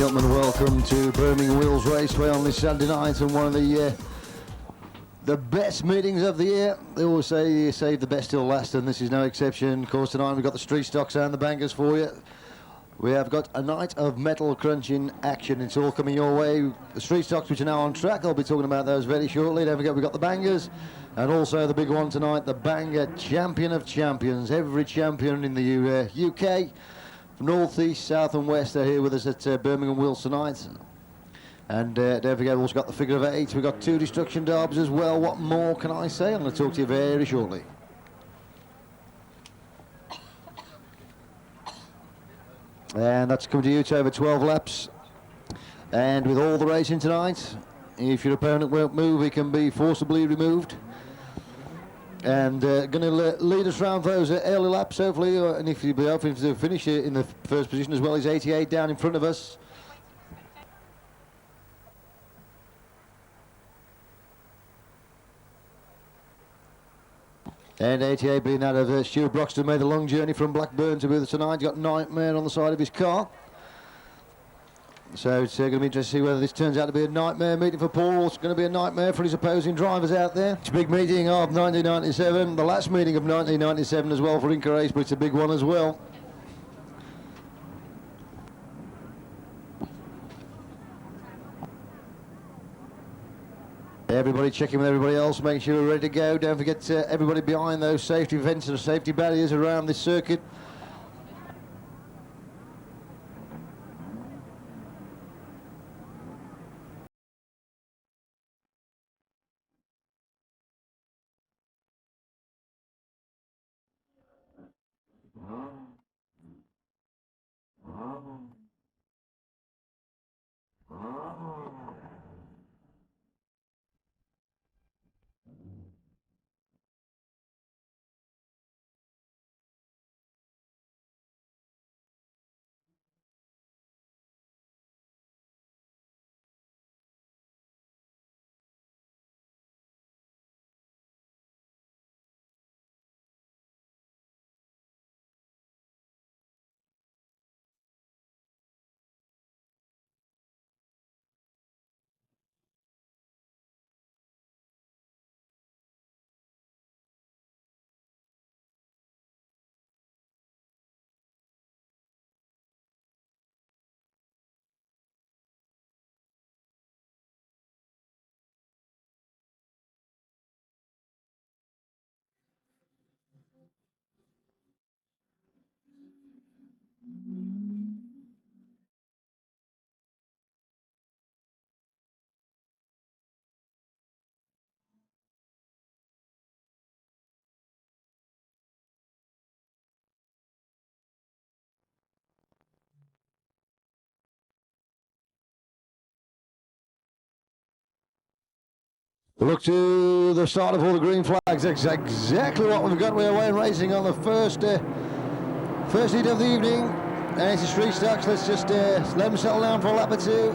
gentlemen, welcome to Birmingham Wheels Raceway on this Saturday night, and one of the best meetings of the year. They always say you save the best till last, and this is no exception. Of course, tonight we've got the street stocks and the bangers for you. We have got a night of metal crunching action. It's all coming your way. The street stocks, which are now on track, I'll be talking about those very shortly. Don't forget, we've got the bangers, and also the big one tonight, the banger champion of champions. Every champion in the UK, from north, east, south and west, are here with us at Birmingham Wheels tonight. And don't forget, we've also got the figure of 8. We've got 2 destruction derbs as well. What more can I say? I'm going to talk to you very shortly. And that's coming to you. It's over 12 laps. And with all the racing tonight, if your opponent won't move, he can be forcibly removed. And going to lead us round those early laps, hopefully. And if you'll be hoping to finish in the first position as well, he's 88 down in front of us. And 88 being out of Stuart Broxton, made the long journey from Blackburn to be with us tonight. Got Nightmare on the side of his car. So it's going to be interesting to see whether this turns out to be a nightmare meeting for Paul. It's going to be a nightmare for his opposing drivers out there. It's a big meeting of 1997, the last meeting of 1997 as well for Inca Race, but it's a big one as well. Everybody checking with everybody else, making sure we're ready to go. Don't forget everybody behind those safety fences and safety barriers around this circuit. Look to the start of all the green flags. That's exactly what we've got. We're away and racing on the first heat of the evening. And it's the street stocks. Let's just let them settle down for a lap or two.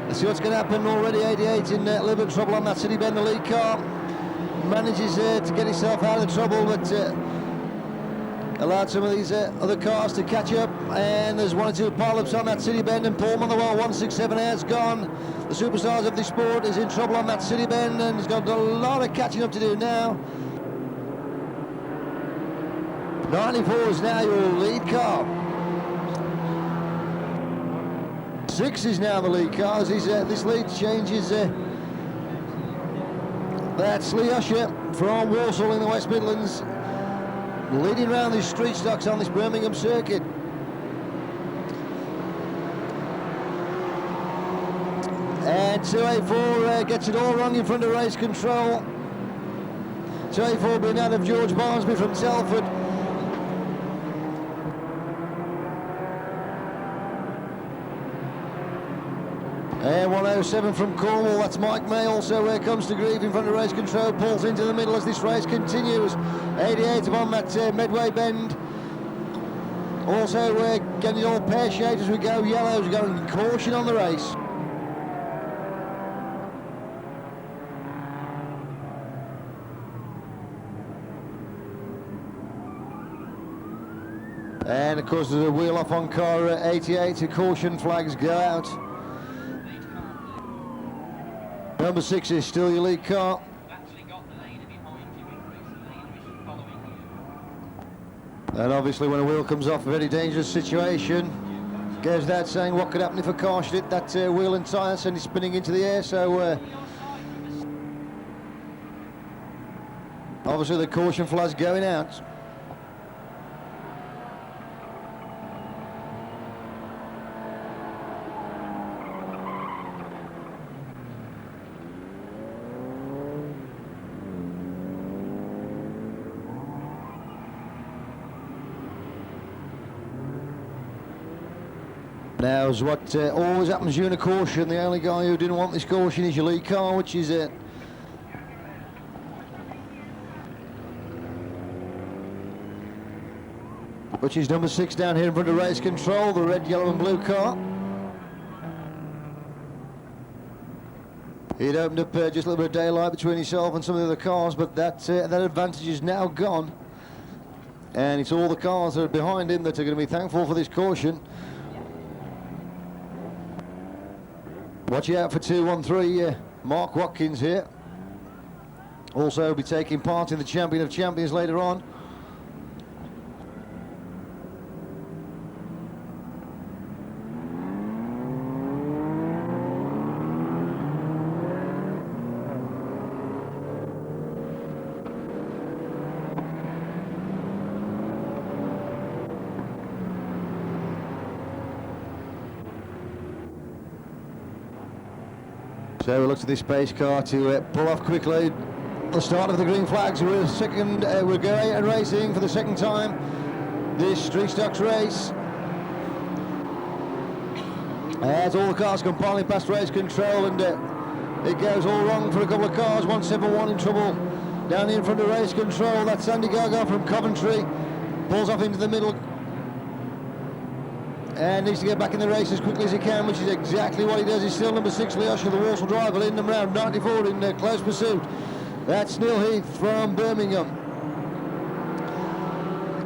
Let's see what's going to happen. Already 88 in a little bit of trouble on that City Bend, the lead car. Manages to get himself out of the trouble, but allowed some of these other cars to catch up. And there's 1 or 2 pileups on that City Bend, and Paul Motherwell 167 has gone. The superstars of the sport is in trouble on that City Bend, and he's got a lot of catching up to do now. 94 is now your lead car. 6 is now the lead car as this lead changes. That's Lee Usher from Walsall in the West Midlands, leading around these street stocks on this Birmingham circuit. And 284 gets it all wrong in front of race control. 284 being out of George Barnsby from Telford. And 107 from Cornwall, that's Mike May. Also comes to grief in front of race control, pulls into the middle as this race continues. 88 upon that Medway bend. Also getting all pear-shaped as we go. Yellows going caution on the race. And of course there's a wheel off on car 88, so caution flags go out. Number 6 is still your lead car. And obviously when a wheel comes off a very dangerous situation, goes without saying what could happen if a car should hit that wheel and tyre, send it spinning into the air. So obviously the caution flags going out. Now, as what always happens during a caution, the only guy who didn't want this caution is your lead car, which is number 6 down here in front of race control, the red, yellow and blue car. He'd opened up just a little bit of daylight between himself and some of the other cars, but that advantage is now gone. And it's all the cars that are behind him that are going to be thankful for this caution. Watch out for 213, Mark Watkins here. Also be taking part in the Champion of Champions later on. So we look to this pace car to pull off quickly. The start of the green flags. We're going out and racing for the second time this street Stox race. As all the cars come piling past race control, and it goes all wrong for a couple of cars. 171 in trouble down in front of race control. That's Sandy Gaga from Coventry. Pulls off into the middle. And needs to get back in the race as quickly as he can, which is exactly what he does. He's still number 6, Leosha, the Walsall driver, leading them around 94 in close pursuit. That's Neil Heath from Birmingham.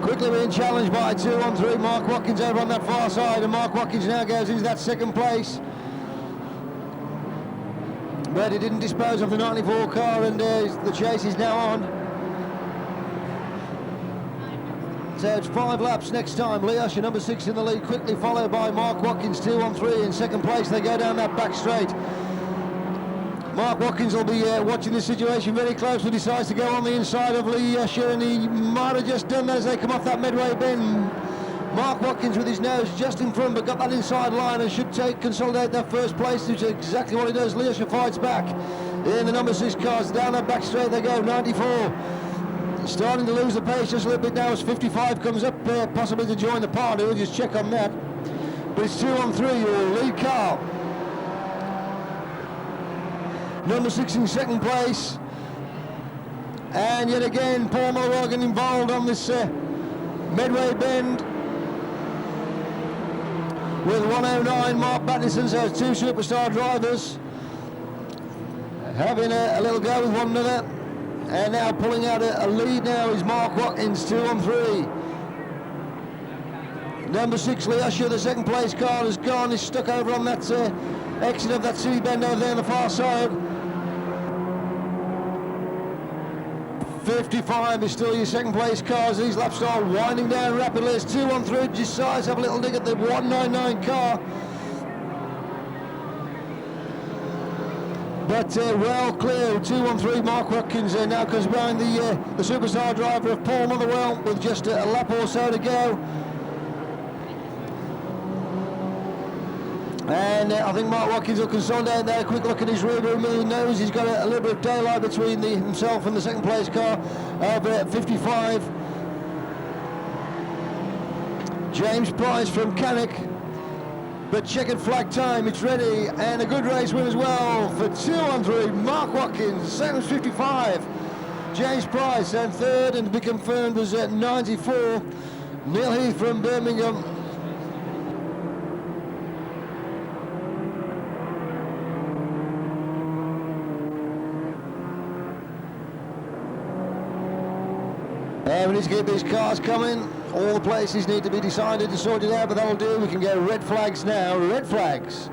Quickly being challenged by 213, Mark Watkins over on that far side, and Mark Watkins now goes into that second place. But he didn't dispose of the 94 car, and the chase is now on. So it's 5 laps next time. Leosha, number 6 in the lead, quickly followed by Mark Watkins, 213 in second place. They go down that back straight. Mark Watkins will be watching the situation very closely, decides to go on the inside of Leosha, and he might have just done that as they come off that midway bend. Mark Watkins with his nose just in front, but got that inside line and should consolidate that first place, which is exactly what he does. Leosha fights back in the number 6 cars. Down that back straight they go, 94. Starting to lose the pace just a little bit now as 55 comes up, possibly to join the party. We'll just check on that. But it's 213, your lead car. Number 6 in second place. And yet again, Paul Mulrogan involved on this midway bend. With 109, Mark Battison, so 2 superstar drivers having a little go with one another. And now pulling out a lead now is Mark Watkins, 213. Number 6, Leosha, the second place car has gone, is stuck over on that exit of that city bend over there on the far side. 55 is still your second place cars. These laps are winding down rapidly as 213 just sides have a little dig at the 199 car. But well clear, 213 Mark Watkins now comes behind the superstar driver of Paul Motherwell with just a lap or so to go. And I think Mark Watkins will consolidate there. Quick look at his rear mirror, knows he's got a little bit of daylight between himself and the second place car over at 55. James Price from Cannock. But checkered flag time, it's ready, and a good race win as well for 213 Mark Watkins. Second was 55, James Price, and third, and to be confirmed, was at 94, Neil Heath from Birmingham. And we need to keep these cars coming. All the places need to be decided and sorted out, but that'll do. We can go red flags now. Red flags.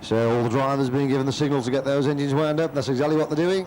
So all the drivers being given the signal to get those engines wound up. That's exactly what they're doing.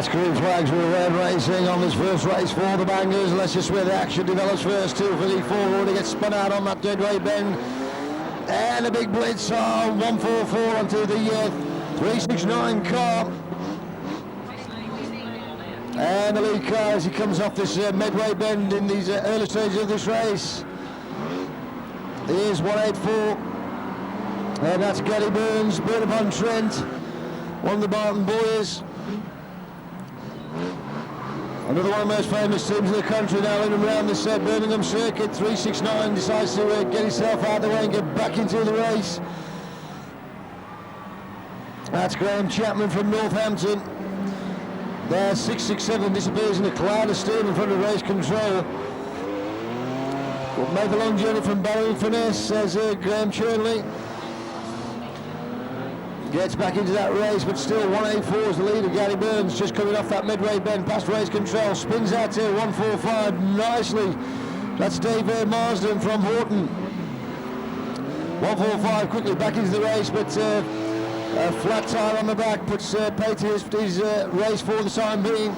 That's green flags with red racing on this first race for the Bangers. Let's just where the action develops first. 2 for the forward. He gets spun out on that deadway bend. And a big blitz on 144 onto the 369 car. And the lead car as he comes off this midway bend in these early stages of this race. Here's 184. And that's Gary Burns, Burn-upon-Trent, one of the Barton boys. Another one of the most famous teams in the country now in and around this Birmingham circuit. 369 decides to get himself out of the way and get back into the race. That's Graham Chapman from Northampton. There, 667 disappears in a cloud of steam in front of race control. We'll make the long journey from Barrow Finesse, says Graham Churnley. Gets back into that race, but still 184 is the leader. Gary Burns just coming off that midway bend past race control. Spins out to 145 nicely. That's Dave Marsden from Horton. 145 quickly back into the race, but a flat tire on the back puts pay to his race for the time being.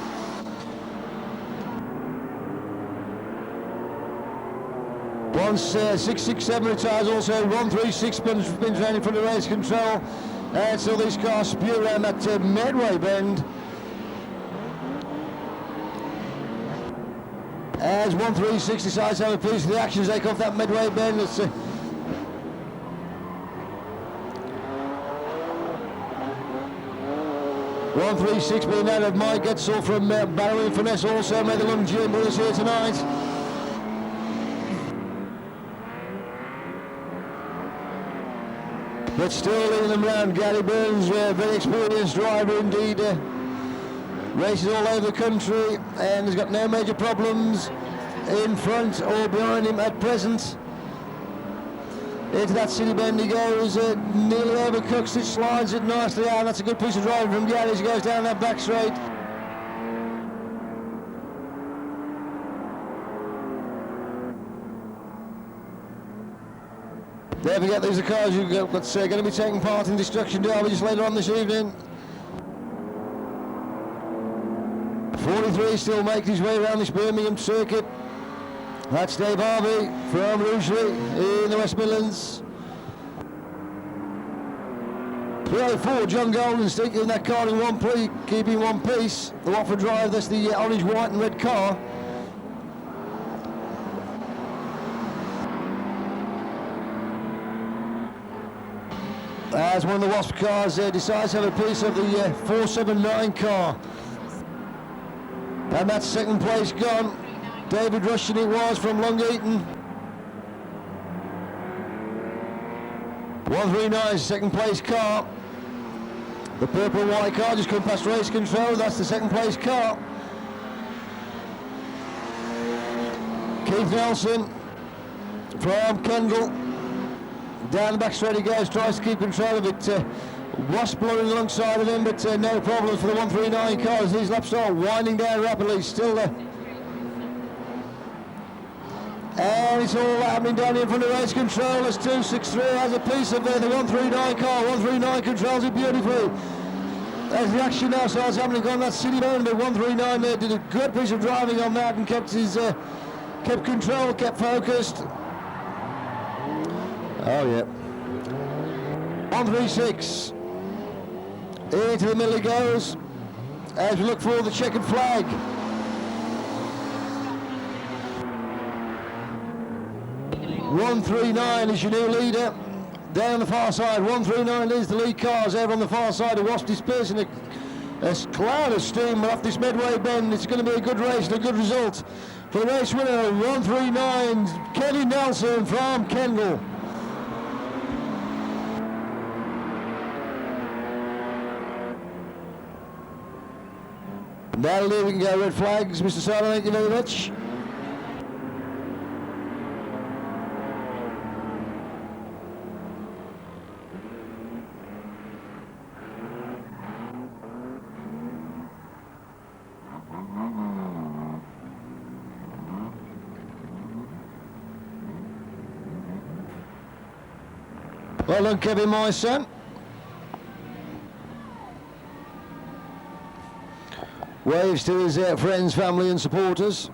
Once 667 retires, also 136 spins around in front of race control. And so these cars spew around that midway bend. As 136 decides to have a piece of the action as they come off that midway bend. It's 136 being out of Mike Getzel from Barrow and Finesse also made the long journey with us here tonight. But still leading them round, Gary Burns, very experienced driver indeed. Races all over the country and has got no major problems in front or behind him at present. Into that city bend he goes, nearly overcooks it, slides it nicely out. That's a good piece of driving from Gary as he goes down that back straight. Don't forget these are cars that's going to be taking part in Destruction Derby just later on this evening. 43 still making his way around this Birmingham circuit. That's Dave Harvey from Rugeley in the West Midlands. 304 John Golden sticking that car in one piece, keeping one piece. The Watford Drive, that's the orange, white and red car. As one of the Wasp cars decides to have a piece of the 479 car. And that's second place gone. David Rushton it was from Long Eaton. 139 second place car. The purple and white car just come past race control. That's the second place car. Keith Nelson from Kendall. Down the back straight he goes, tries to keep control of it. Wasp blowing alongside of him, but no problems for the 139 cars. These laps are winding down rapidly, still there. And it's all happening down in front of race control as 263 has a piece of the 139 car. 139 controls it beautifully. As the action now starts happening on that city bend, but 139 there did a good piece of driving on that and kept control, kept focused. Oh yeah. 136. Into the middle he goes. As we look for the checkered flag. .139 is your new leader. Down the far side, 139 is the lead cars over on the far side. The Wasp dispersing a cloud of steam off this midway bend. It's going to be a good race and a good result for the race winner, 139, Kenny Nelson from Kendall. That'll do, we can go red flags. Mr. Sardo, thank you very much. Well done, Kevin, my son. Waves to his friends, family and supporters.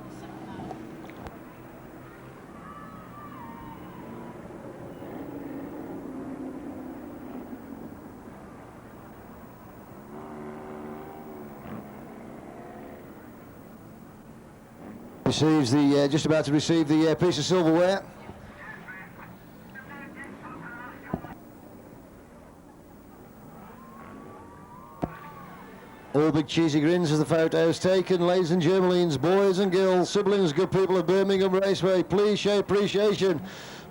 Receives the, just about to receive the piece of silverware. All big cheesy grins as the photo's taken. Ladies and gentlemen, boys and girls, siblings, good people of Birmingham Raceway, please show appreciation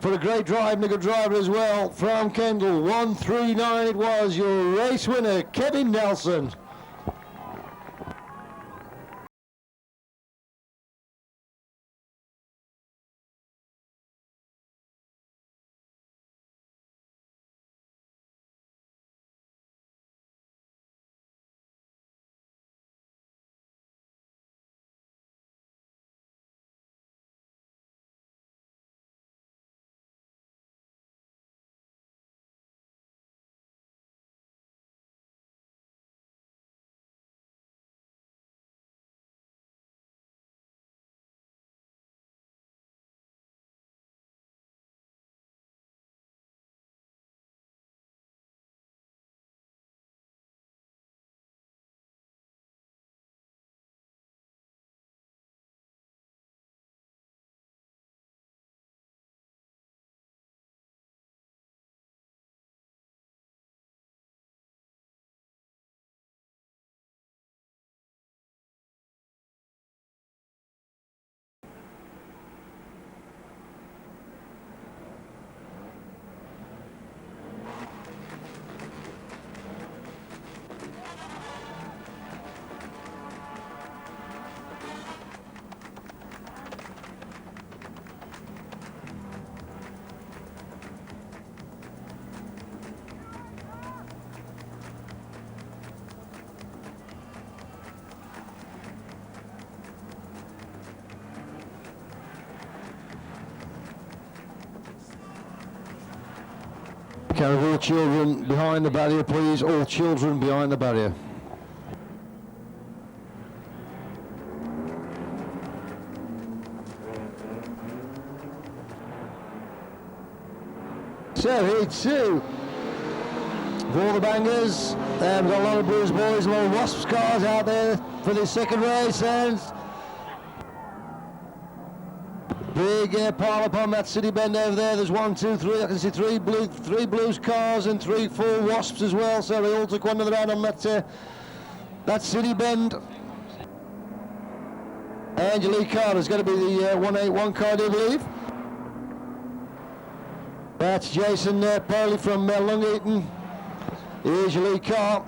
for a great drive and a good driver as well. From Kendall, 139 it was, your race winner, Kevin Nelson. Can we have all children behind the barrier, please? All children behind the barrier. So here two of all the bangers. We've got a lot of Blues boys, a lot of Wasps cars out there for this second race, and big pile up on that city bend over there. There's 1, 2, 3. I can see three Blues cars and 3, 4 Wasps as well. So they all took one another out on that city bend. Angelique Carter's going to be the 181 car, I do believe. That's Jason Polo from Lungeaton. Here's your lead car.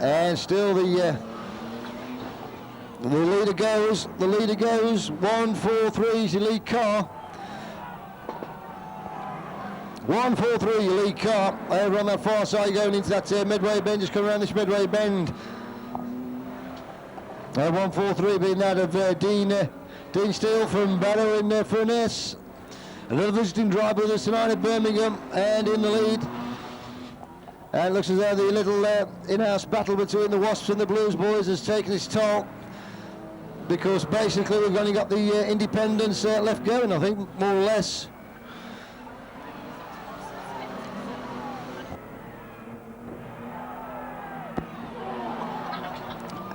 And still the leader goes. The leader goes. 1, 4, 3 is your lead car. 1, 4, 3 your lead car. Over on that far side going into that midway bend. Just coming around this midway bend. 1, 4, 3 being that of Dean Steele from Barrow in Furness. Another visiting driver with us tonight at Birmingham, and in the lead. And it looks as though the little in-house battle between the Wasps and the Blues boys has taken its toll, because basically we've only got the independents left going, I think, more or less.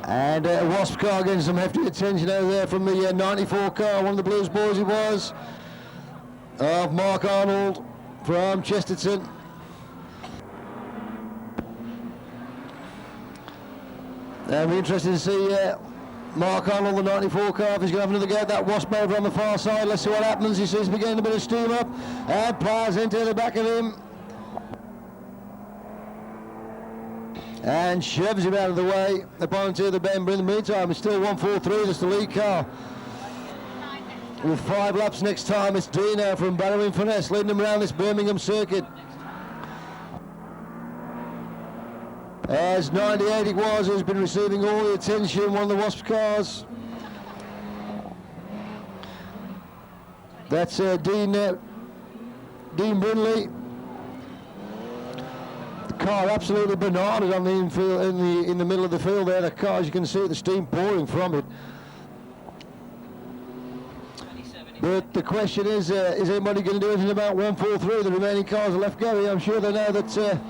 And a Wasp car getting some hefty attention over there from the 94 car, one of the Blues boys it was, of Mark Arnold from Chesterton. And we're interested to see Mark Arnold, the 94 car, if he's going to have another go at that Wasp over on the far side. Let's see what happens. He seems to be getting a bit of steam up, and plows into the back of him. And shoves him out of the way up onto the bend. But in the meantime, it's still 1, 4, 3. That's the lead car. With 5 laps next time, it's Dino from Barrow in Furness leading them around this Birmingham circuit. As 98 it was, who's been receiving all the attention, one of the Wasp cars. That's Dean Brindley. The car absolutely bananas on the infield, in the middle of the field there. The car, as you can see, the steam pouring from it. But the question is anybody going to do anything about 1, 4, 3? The remaining cars are left going. I'm sure they know that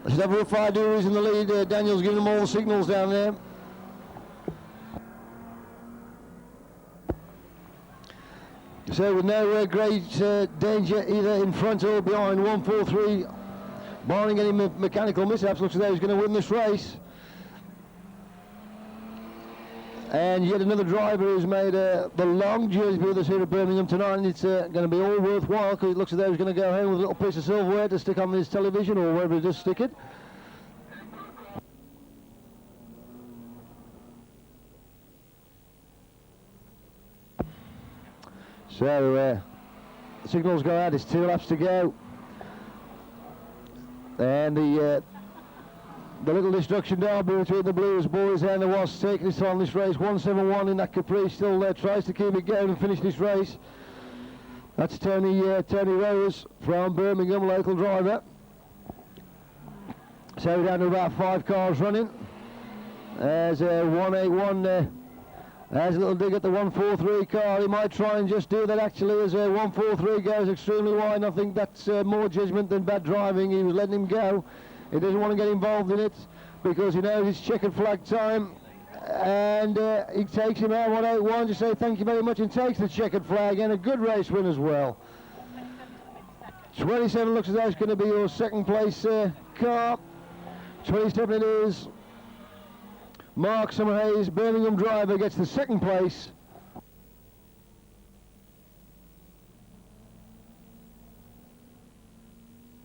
they should have a fire doers in the lead. Daniel's giving them all the signals down there. So with no great danger either in front or behind, 143, barring any mechanical mishaps, looks as though he's going to win this race. And yet another driver who's made the long journey with us here at Birmingham tonight, and it's going to be all worthwhile because it looks as though he's going to go home with a little piece of silverware to stick on his television or wherever he does stick it. So the signals go out, it's 2 laps to go. And the little destruction derby between the Blues boys and the Wasps taking his time on this race. 171 in that Capri still tries to keep it going and finish this race. That's Tony Rose from Birmingham, local driver. So we're down to about 5 cars running. There's 181. There's a little dig at the 143 car. He might try and just do that actually as 143 goes extremely wide. And I think that's more judgment than bad driving. He was letting him go. He doesn't want to get involved in it because he knows it's checkered flag time. And he takes him out 181 to say thank you very much and takes the checkered flag and a good race win as well. 27 looks as though it's going to be your second place car. 27 it is. Mark Summerhayes, Birmingham driver, gets the second place.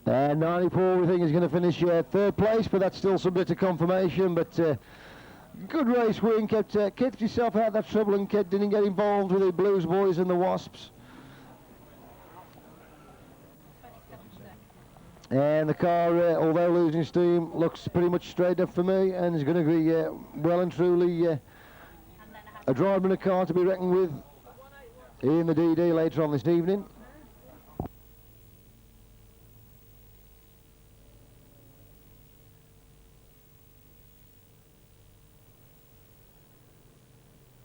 And 94 we think is going to finish third place, but that's still subject to confirmation. But good race win, kept yourself out of that trouble and didn't get involved with the Blues boys and the Wasps. And the car, although losing steam, looks pretty much straight up for me, and is going to be well and truly a driver and a car to be reckoned with in the DD later on this evening.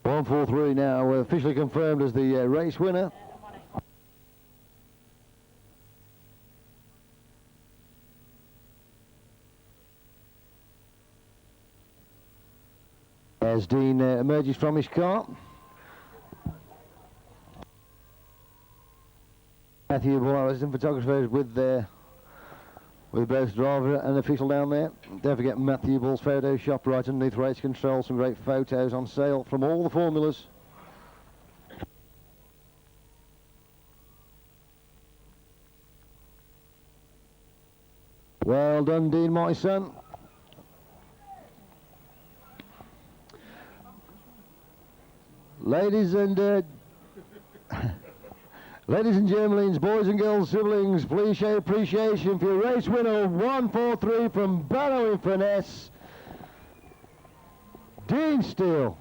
.143 now officially confirmed as the race winner. As Dean emerges from his car. Matthew Boyle, assistant photographer with both driver and official down there. Don't forget Matthew Ball's photo shop right underneath race control. Some great photos on sale from all the formulas. Well done, Dean, my son. Ladies and ladies and gentlemen, boys and girls, siblings, please show appreciation for your race winner 143 from Barrow-in-Furness, Dean Steele.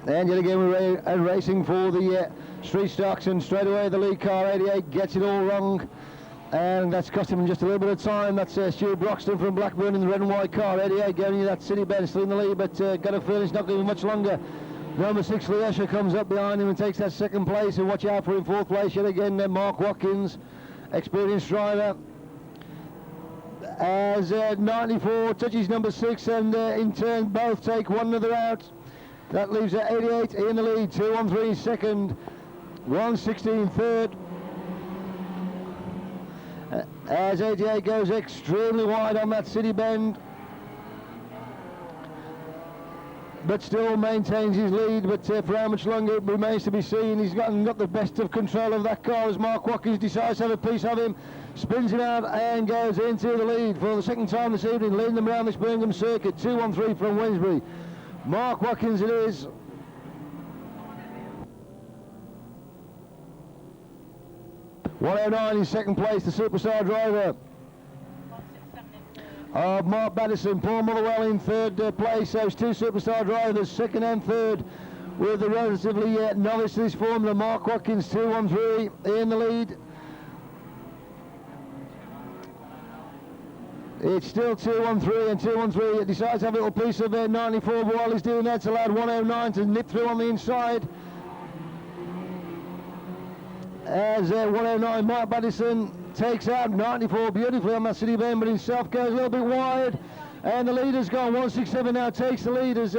And yet again we're racing for the Street Stox, and straight away the lead car 88 gets it all wrong, and that's cost him just a little bit of time. That's Stuart Broxton from Blackburn in the red and white car. 88 going into that City Bend, still in the lead, but got a feeling it's not going to be much longer. Number 6 Leesha comes up behind him and takes that second place, and watch out for in fourth place yet again Mark Watkins, experienced driver, as 94 touches number 6, and in turn both take one another out. That leaves 88 in the lead, 213 second, 116 third. As 88 goes extremely wide on that City Bend, but still maintains his lead, but for how much longer it remains to be seen. He's got the best of control of that car as Mark Watkins decides to have a piece of him, spins him out and goes into the lead for the second time this evening, leading them around this Birmingham circuit. 213 from Wednesbury. Mark Watkins it is. .109 in second place, the superstar driver. Mark Baddison, Paul Motherwell in third place. Those two superstar drivers, second and third, with the relatively novice to this formula. Mark Watkins, 213 in the lead. It's still 213, and 213 decides to have a little piece of 94, but while he's doing that, it's allowed 109 to nip through on the inside. As 109, Mark Baddison takes out 94 beautifully on that City Bend, but himself goes a little bit wide, and the leader's gone. 167 now takes the lead as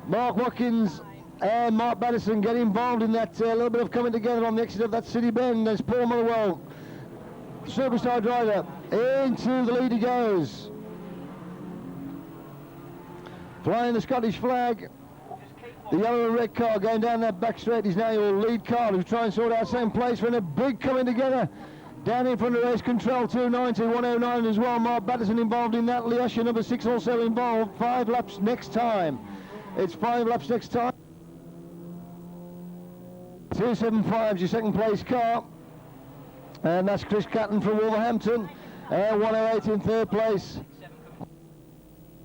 Mark Watkins and Mark Baddison get involved in that little bit of coming together on the exit of that City Bend. As Paul Motherwell, superstar driver, into the lead he goes, flying the Scottish flag. The yellow and red car going down that back straight is now your lead car, who's trying to sort out second place. We're in a big coming together down in front of race control. 290, 109 as well. Mark Baddison involved in that. Leesha, number 6, also involved. 5 laps next time. It's 5 laps next time. 275 is your second place car, and that's Chris Catton from Wolverhampton. 108 in third place.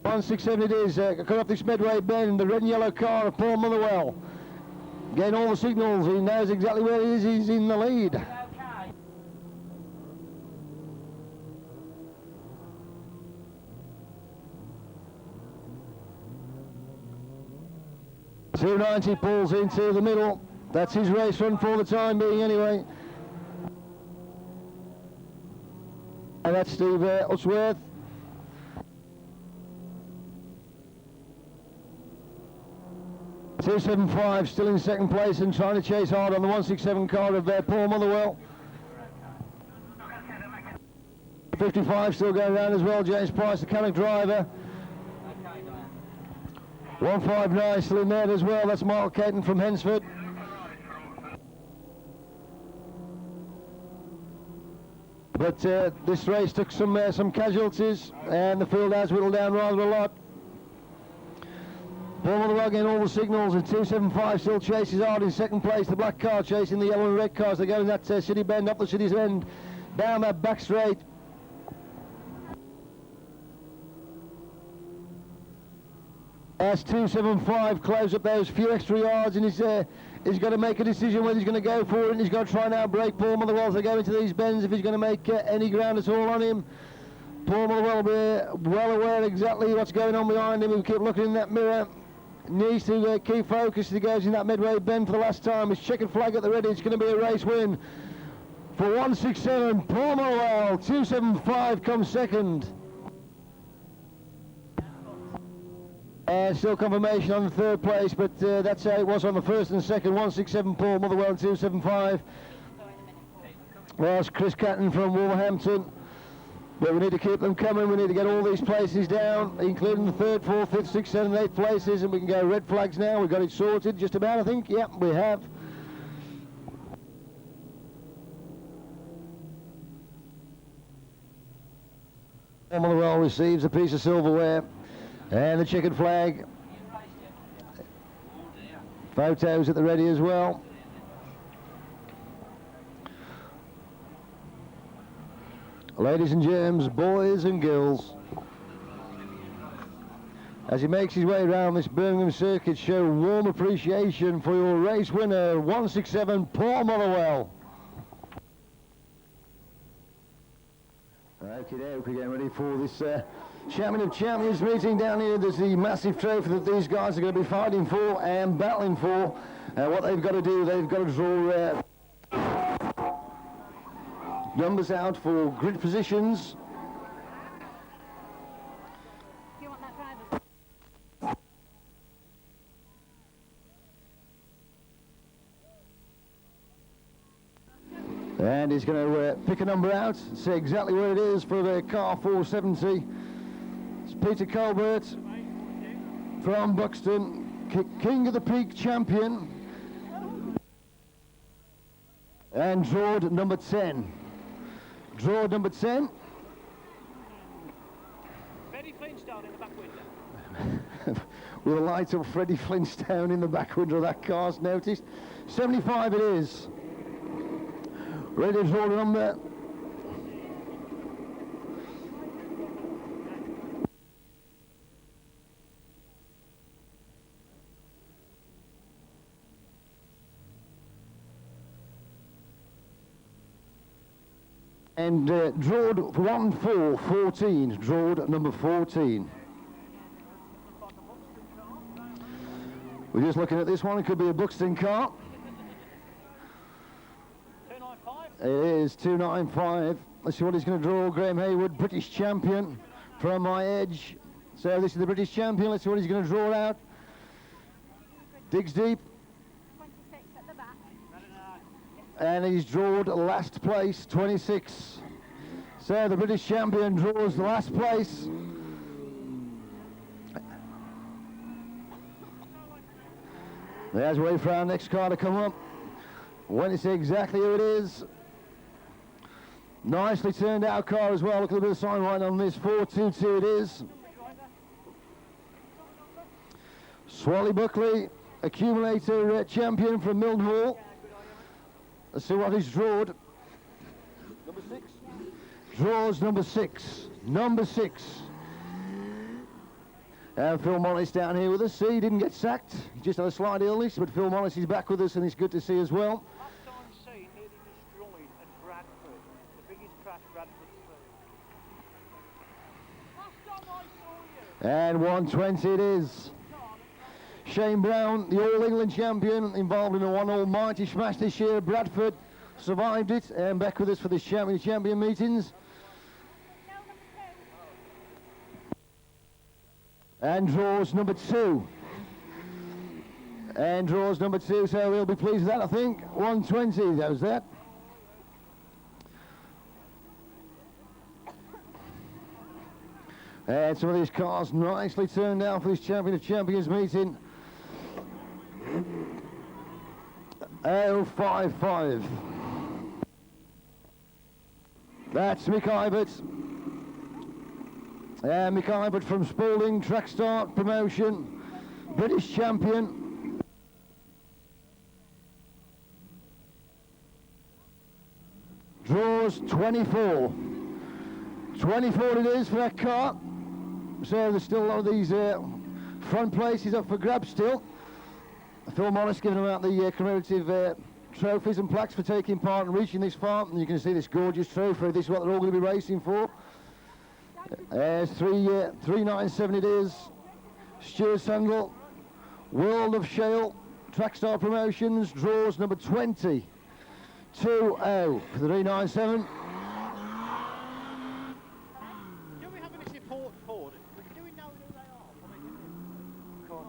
167 it is, coming up this Medway bend, the red and yellow car of Paul Motherwell. Getting all the signals, he knows exactly where he is, he's in the lead. Okay. 290 pulls into the middle, that's his race run for the time being anyway. And that's Steve Utsworth. .275 still in second place and trying to chase hard on the 167 car of Paul Motherwell. 55 still going around as well, James Price, the Canuck driver. 159 still in there as well, that's Michael Caton from Hensford. But this race took some casualties, and the field has whittled down rather a lot. Paul Motherwell getting all the signals, and 275 still chases hard in second place. The black car chasing the yellow and red cars. They're going that City Bend, up the city's end, down that back straight. As 275 close up those few extra yards, and he's got to make a decision whether he's going to go for it, and he's got to try now break Paul Motherwell as they go into these bends if he's going to make any ground at all on him. Paul Motherwell will be well aware exactly what's going on behind him. He'll keep looking in that mirror. Needs to keep focused as he goes in that Medway bend for the last time. His checkered flag at the ready. It's going to be a race win for 167. Paul Motherwell. 275 comes second. Still confirmation on the third place, but that's how it was on the first and second. 167 Paul Motherwell and 275. Well, it's Chris Catton from Wolverhampton. But we need to keep them coming. We need to get all these places down, including the 3rd, 4th, 5th, 6th, 7th, 8th places, and we can go red flags now. We've got it sorted just about, I think. Yep, we have. Motherwell receives a piece of silverware and the checkered flag. Photos at the ready as well. Ladies and germs, boys and girls, as he makes his way around this Birmingham circuit, show warm appreciation for your race winner, 167 Paul Motherwell. Okay, we're getting ready for this Champion of Champions meeting down here. There's the massive trophy that these guys are going to be fighting for and battling for. What they've got to do, they've got to draw numbers out for grid positions. Do you want that private? And he's going to pick a number out, say exactly where it is for the car 470. It's Peter Colbert from Buxton, King of the Peak champion, and drawed number 10. Draw number 10. Freddie Flintstone in the back window. We'll light up Freddie Flintstone in the back window of that car's noticed. 75 it is. Ready to draw the number. And drawed 1414, drawed number 14. We're just looking at this one, it could be a Buxton car. 295. It is 295. Let's see what he's going to draw. Graham Haywood, British champion from my edge. So this is the British champion, let's see what he's going to draw out. Digs deep. 26 at the back. And he's drawed last place, 26. So the British champion draws the last place. There's wait for our next car to come up. When it's exactly who it is. Nicely turned out car as well. Look at the bit of sign right on this. 422 it is. Swally Buckley, accumulator champion from Mildenhall. Let's see what he's drawed. Number 6. Draws number 6. Number 6. And Phil Mollis down here with us. See, he didn't get sacked. He just had a slight illness, but Phil Mollis is back with us and it's good to see as well. Last time seen nearly destroyed at Bradford. The biggest crash Bradford's seen. Last time I saw you. And 120 it is. Shane Brown, the All England champion, involved in a one almighty smash this year. Bradford survived it and back with us for the champion meetings. And draws number 2. And draws number 2, so we'll be pleased with that, I think. 120, that was that. And some of these cars nicely turned out for this Champion of Champions meeting. 055. That's Mick Ibert. Mick Ibert from Spalding, Track Start Promotion, British champion. Draws 24. 24 it is for that car. So there's still a lot of these front places up for grabs still. Phil Morris giving them out the commemorative trophies and plaques for taking part and reaching this far. And you can see this gorgeous trophy. This is what they're all going to be racing for. 397 it is. Stuart Sandal, World of Shale, Trackstar Promotions, draws number 20. 2-0 for the 397. Do we have any support for it? Do we know who they are?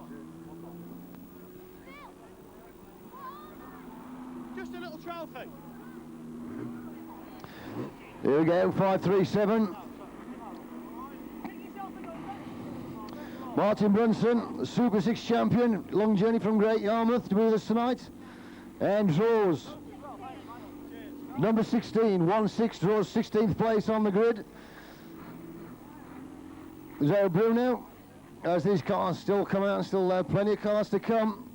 Just a little trophy. Here we go, 537. Martin Brunson, the Super 6 champion, long journey from Great Yarmouth to be with us tonight. And draws number 16, 1-6, draws 16th place on the grid. Zero Bruno, as these cars still come out, still plenty of cars to come.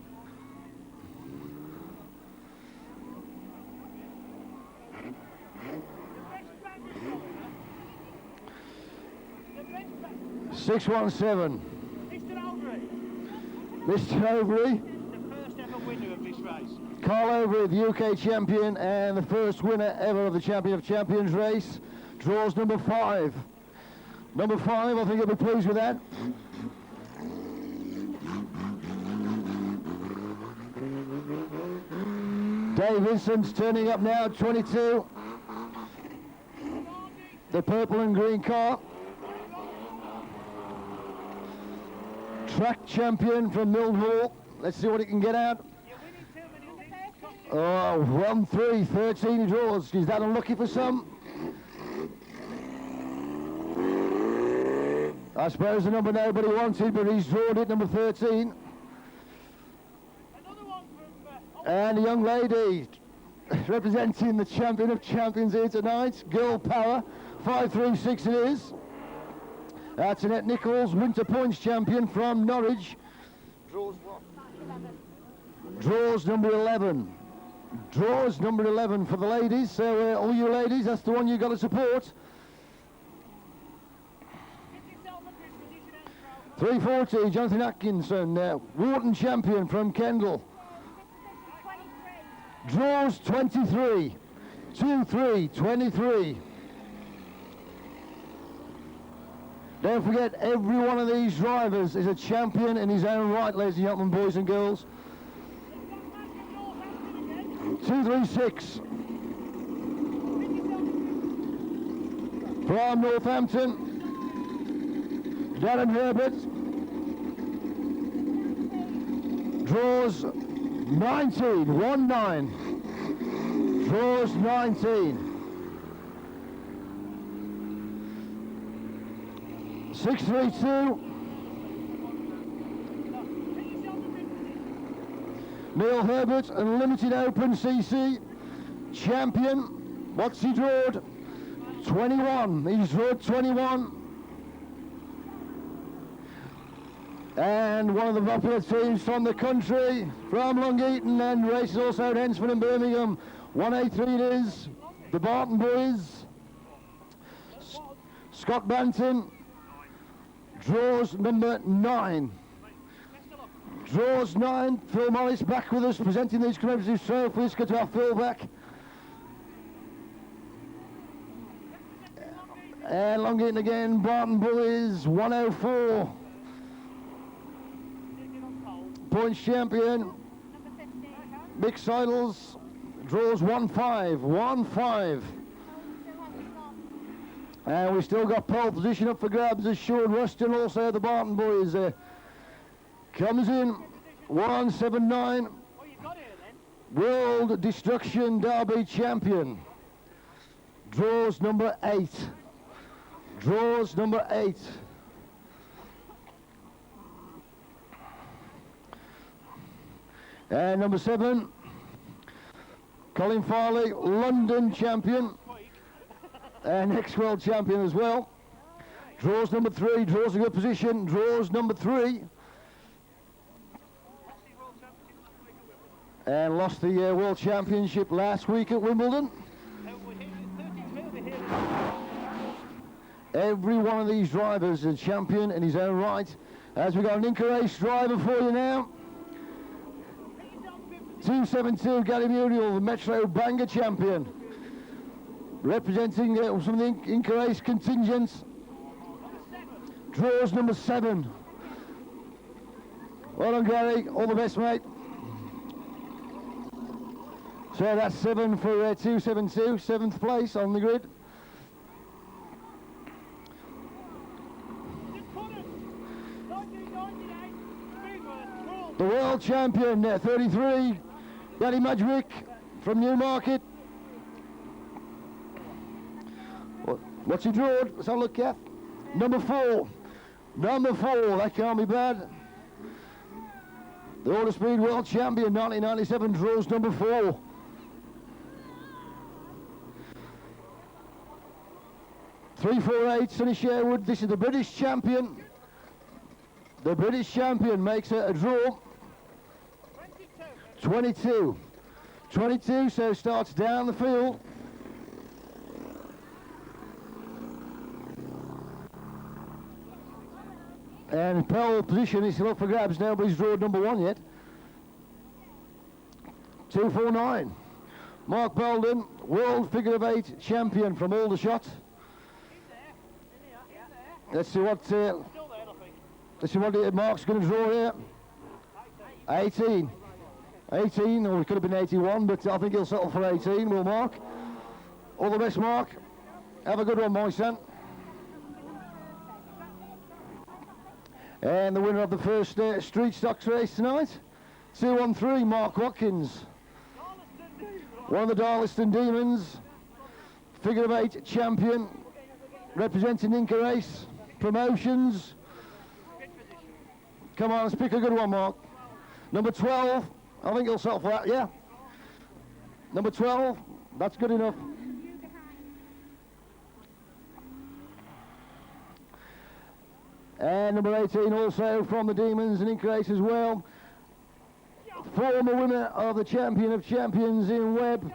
$617. Mr. Overy. The first ever winner of this race. Carl Overy, the UK champion and the first winner ever of the Champion of Champions race. Draws number 5. Number 5, I think he'll be pleased with that. Dave Vincent's turning up now, 22. The purple and green car. Track champion from Millwall. Let's see what he can get out. Oh, 1, 3, 13 he draws. Is that unlucky for some? I suppose the number nobody wanted, but he's drawn it, number 13. And a young lady representing the Champion of Champions here tonight, Girl Power, 536 it is. That's Annette Nichols, Winter Points champion from Norwich. Draws what? Draws number 11. Draws number 11 for the ladies, so all you ladies, that's the one you got to support. 340, Jonathan Atkinson, Wharton champion from Kendal. Draws 23. 2-3, 23. Don't forget, every one of these drivers is a champion in his own right, ladies and gentlemen, boys and girls. 236. From Northampton, Darren Herbert. Draws 19, 1-9. Draws 19. 632. Neil Herbert, Unlimited Open CC champion. What's he drawed? 21. He's drawed 21. And one of the popular teams from the country, from Long Eaton, and races also at Hensford and Birmingham. 183 it is. The Barton boys. Scott Banton. Draws number 9. Draws 9. Phil Morris back with us, presenting these commemorative trophies. Good to have Phil back. And Long Eaton again, Barton boys, 104. Points champion, Mick Seidels, draws 1-5, 1-5. And we've still got pole position up for grabs as Sean Ruston, also the Barton boys, comes in, 179. World Destruction Derby champion. Draws number 8. Draws number 8. And number 7, Colin Farley, London champion, and ex-world champion as well. Draws number 3, draws a good position, draws number 3. And lost the World Championship last week at Wimbledon. Every one of these drivers is a champion in his own right. As we got an Inca Race driver for you now. 272, Gary Muriel, the Metro Bangor champion. Representing some of the Inca Race contingents. Draws number 7. Well done, Gary. All the best, mate. So that's 7 for 272, 7th place on the grid. The world champion, 33, Danny Madgwick from Newmarket. What's he drawn? Let's have a look, Kath. Number 4. Number 4, that can't be bad. The Order Speed World Champion, 1997, draws number 4. .348, Sonny Sherwood. This is the British champion. The British champion makes it a draw. 22. 22, so starts down the field. And pole position is still up for grabs. Nobody's drawn number 1 yet. 249. Mark Belden, world figure of 8 champion from Aldershot. Let's see what Mark's going to draw here. 18. 18, or it could have been 81, but I think he'll settle for 18, will Mark? All the best, Mark. Have a good one, my son. And the winner of the first street stocks race tonight, 213, Mark Watkins. One of the Darlaston Demons, figure of 8 champion, representing Inca Race Promotions. Come on, let's pick a good one, Mark. Number 12, I think he'll settle for that, yeah. Number 12, that's good enough. And number 18 also from the Demons and Inca Race as well. Former winner of the Champion of Champions in Webb,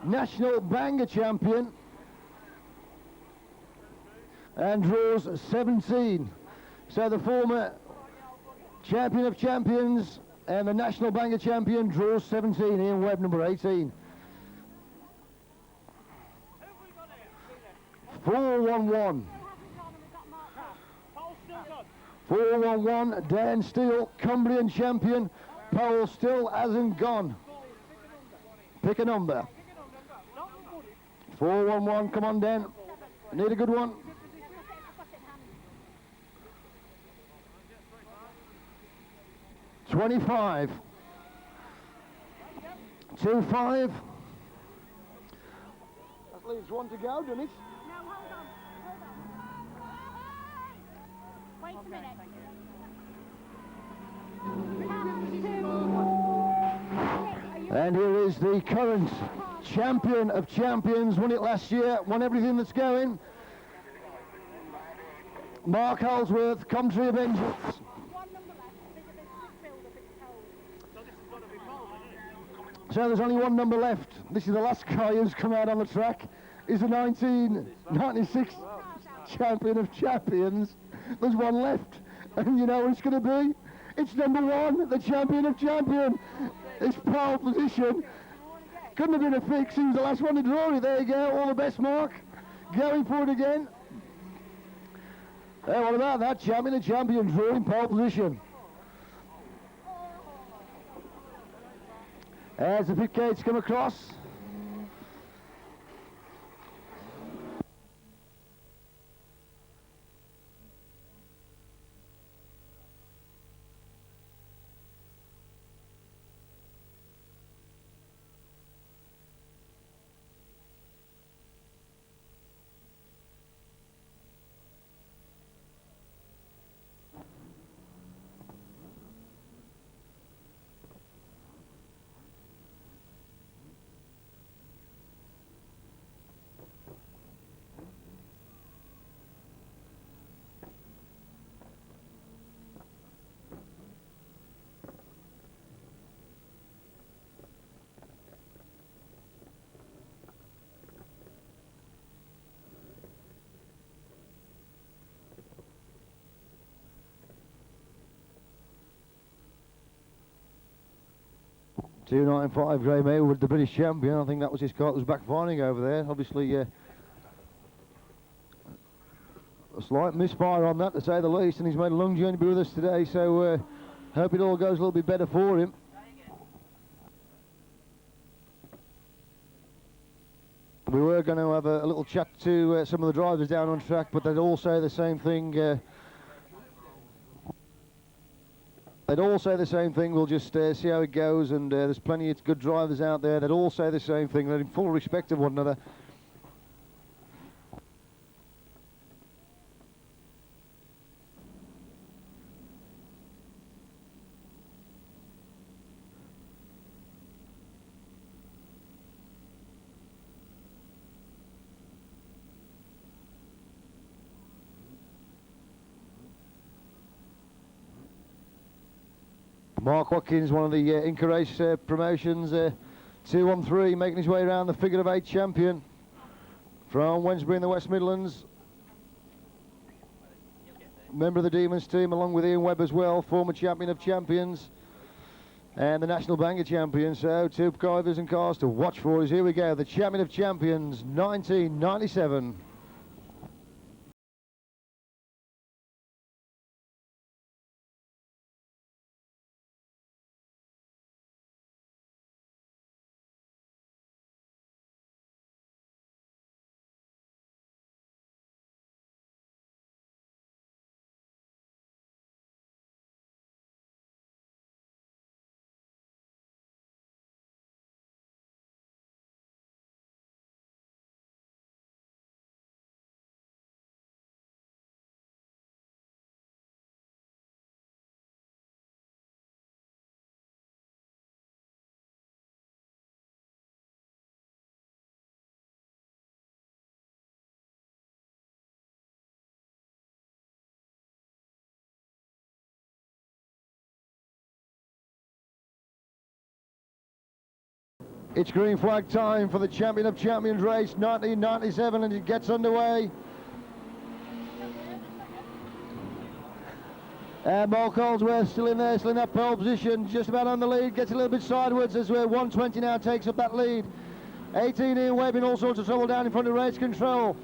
National Banger Champion. And draws 17. So the former Champion of Champions and the National Banger Champion draws 17. Ian Webb, number 18. 411. 411, Dan Steele, Cumbrian champion. Powell still hasn't gone. Pick a number. 411, come on, Dan. Need a good one. 25. 25. That leaves one to go, doesn't it? No, hold on. Wait a minute. And here is the current champion of champions, won it last year, won everything that's going. Mark Holsworth, Country of Vengeance. One number left. There's a build if it's told. So there's only one number left. This is the last guy who's come out on the track. He's the 1996 champion of champions. There's one left. And you know what it's going to be? It's number 1, the champion of champion. It's pole position. Couldn't have been a fix. He was the last one to draw it. There you go. All the best, Mark. Going for it again. Hey, what about that? Champion of champion drawing pole position. As the pit gates come across. .295 Grey Mail with the British champion. I think that was his car that was backfiring over there. Obviously, a slight misfire on that, to say the least, and he's made a long journey to be with us today, so hope it all goes a little bit better for him. We were going to have a little chat to some of the drivers down on track, but they'd all say the same thing. We'll just see how it goes, and there's plenty of good drivers out there that all say the same thing. They're in full respect of one another. Mark Watkins, one of the Inca Race promotions, 213, making his way around, the figure of 8 champion from Wednesbury in the West Midlands. member of the Demons team, along with Ian Webb as well, former champion of champions and the National Banger champion. So two drivers and cars to watch for us. Here we go, the champion of champions, 1997. It's green flag time for the champion of champions race 1997, and it gets underway. And Mark Holdsworth still in there, still in that pole position, just about on the lead, gets a little bit sideways as 120 now takes up that lead. 18 Ian Webb in all sorts of trouble down in front of race control.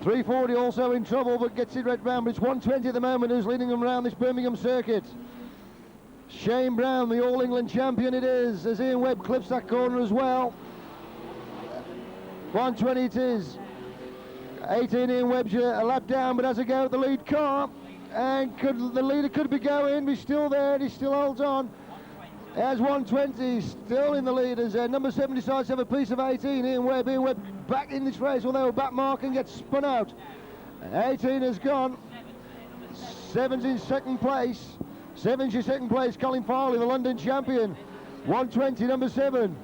340 also in trouble, but gets it right round, but it's 120 at the moment who's leading them around this Birmingham circuit. Shane Brown, the All England champion it is, as Ian Webb clips that corner as well. 120 it is. 18 Ian Webb's a lap down, but has a go at the lead car. And the leader could be going, but he's still there and he still holds on. As 120 still in the lead as number 7 decides to have a piece of 18. Ian Webb back in this race, although back mark and gets spun out. 18 has gone. 7's in second place. 7's in second place, Colin Farley, the London champion. 120, number 7.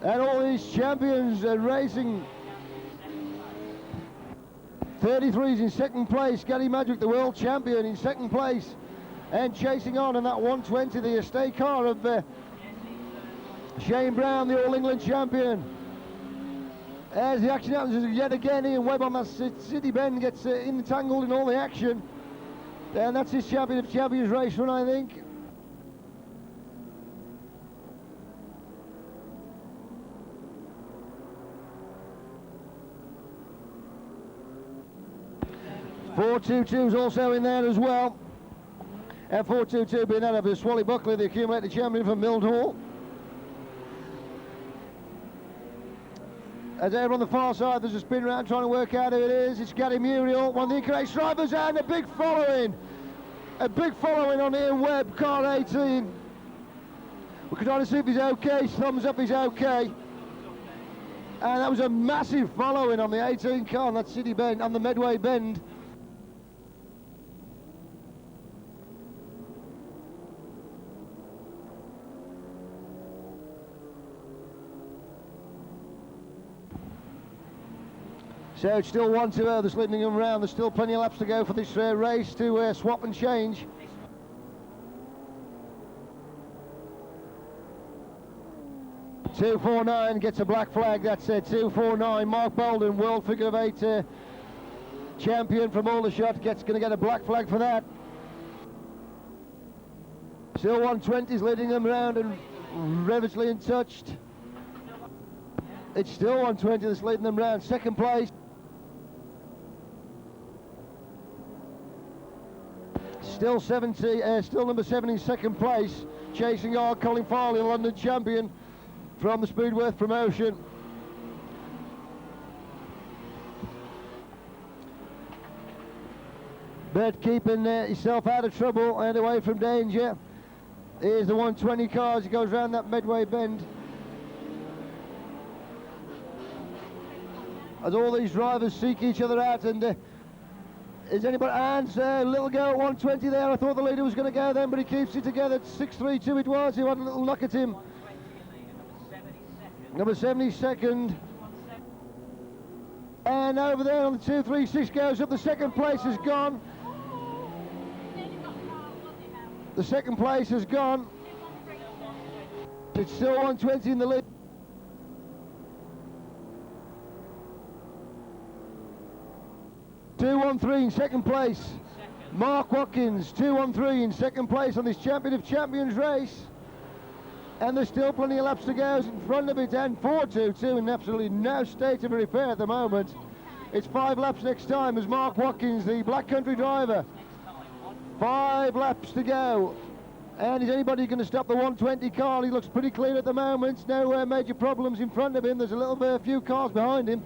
And all these champions are racing. 33's in second place, Gary Madrick, the world champion, in second place. And chasing on in that 120, the estate car of Shane Brown, the All England champion. As the action happens yet again, Ian Webb on that city bend gets entangled in all the action. And that's his champion of champions race run, I think. .422's also in there as well. And .422 being that of Swally Buckley, the accumulated champion from Millhall. As over on the far side, there's a spin round trying to work out who it is. It's Gary Muriel, one of the incorrect drivers, and a big following. A big following on Ian Webb, car 18. We're trying to see if he's okay. Thumbs up, he's okay. And that was a massive following on the 18 car on that city bend, on the Medway bend. So it's still 1-2, they're sliding them round. There's still plenty of laps to go for this race to swap and change. .249 gets a black flag. That's 249. Mark Bolden, world figure of 8 champion from Aldershot, going to get a black flag for that. Still 120's leading them round and ravagely untouched. It's still 120 that's leading them round. Second place. Still number 7 in second place, chasing our Colin Farley, the London champion from the Speedworth promotion. But keeping yourself out of trouble and away from danger. Here's the 120 car as he goes round that Medway bend. As all these drivers seek each other out, and is anybody? And a little go at 120 there. I thought the leader was going to go then, but he keeps it together. 6.32 it was. He had a little knock at him. Number 72nd. And over there on the 236 goes up. The second place is gone. The second place has gone. It's still 120 in the lead. 2-1-3 in second place. Mark Watkins, 2-1-3 in second place on this Champion of Champions race. And there's still plenty of laps to go in front of it, and 4-2-2 in absolutely no state of repair at the moment. It's 5 laps next time as Mark Watkins, the Black Country driver. 5 laps to go. And is anybody going to stop the 120 car? He looks pretty clear at the moment. No major problems in front of him. There's a few cars behind him.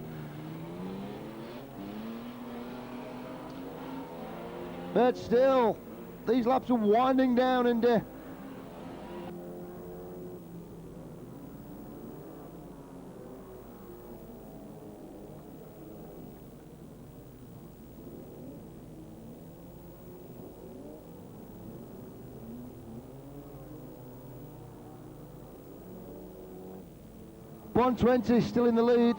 But still, these laps are winding down, and 120 still in the lead.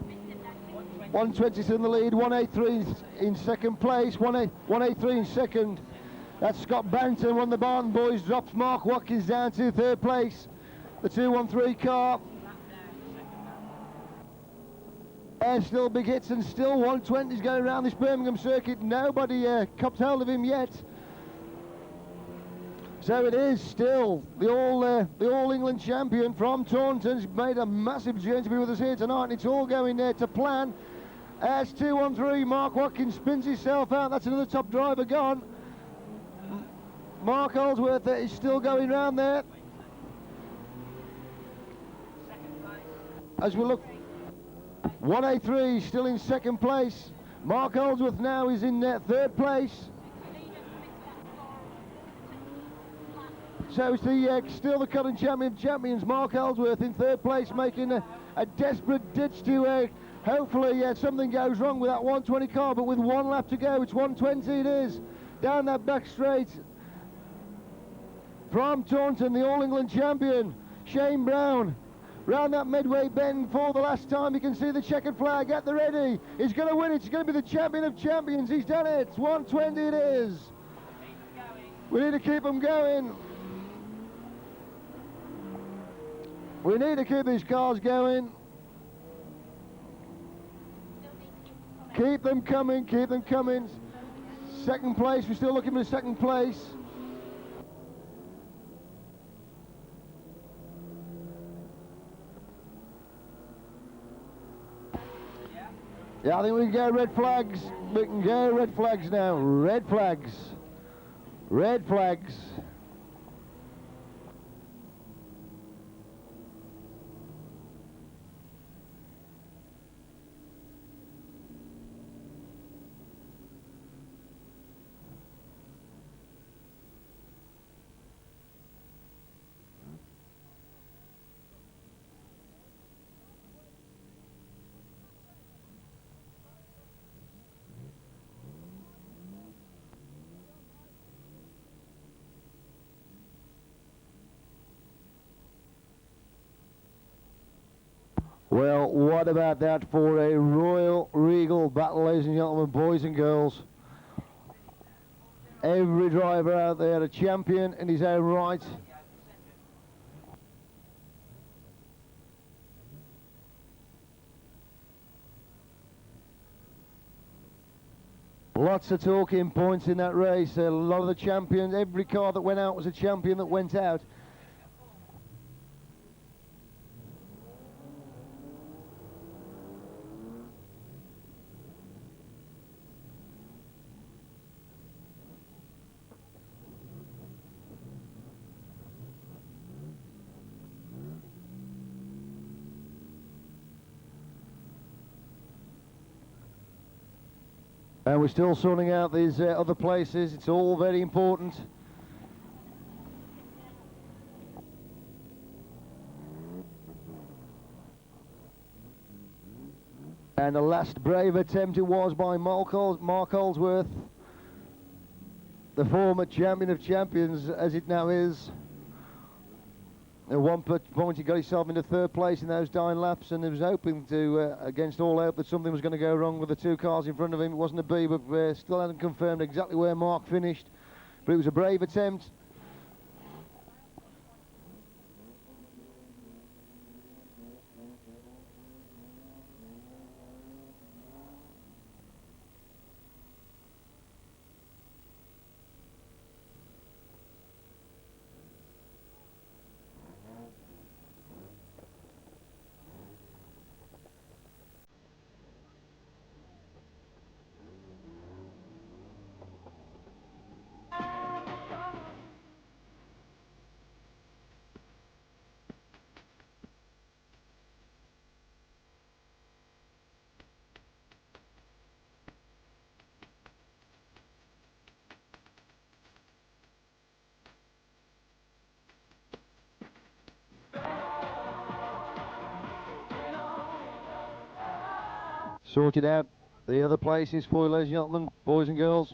120 still in the lead. 183 in second place. 183 in second. That's Scott Banton, one of the Barton boys, drops Mark Watkins down to third place. The 213 car. And still big hits, and still 120s going around this Birmingham circuit. Nobody copped hold of him yet. So it is still the All England champion from Taunton. He's made a massive journey to be with us here tonight, and it's all going there to plan. As 2-1-3, Mark Watkins spins himself out. That's another top driver gone. Mark Holdsworth is still going round there. As we look, 183 still in second place. Mark Holdsworth now is in third place. So it's still the current champion of champions, Mark Ellsworth, in third place, making a desperate ditch to hopefully something goes wrong with that 120 car, but with 1 lap to go, it's 120 it is, down that back straight. From Taunton, the All England champion, Shane Brown, round that midway bend for the last time. You can see the checkered flag at the ready. He's going to win it, he's going to be the champion of champions, he's done it, 120 it is. We need to keep them going. We need to keep these cars going. Keep them coming, keep them coming. Second place, we're still looking for second place. Yeah, I think we can go red flags. We can go red flags now. Red flags. Red flags. Well, what about that for a Royal Regal battle, ladies and gentlemen, boys and girls? Every driver out there a champion in his own right. Lots of talking points in that race. A lot of the champions, every car that went out was a champion that went out. And we're still sorting out these other places. It's all very important. And the last brave attempt it was by Mark Holdsworth, the former champion of champions as it now is. At one point he got himself into third place in those dying laps, and he was hoping to, against all hope, that something was going to go wrong with the 2 cars in front of him. It wasn't a B, but still hadn't confirmed exactly where Mark finished. But it was a brave attempt. sorted out the other places for you, ladies and gentlemen, boys and girls.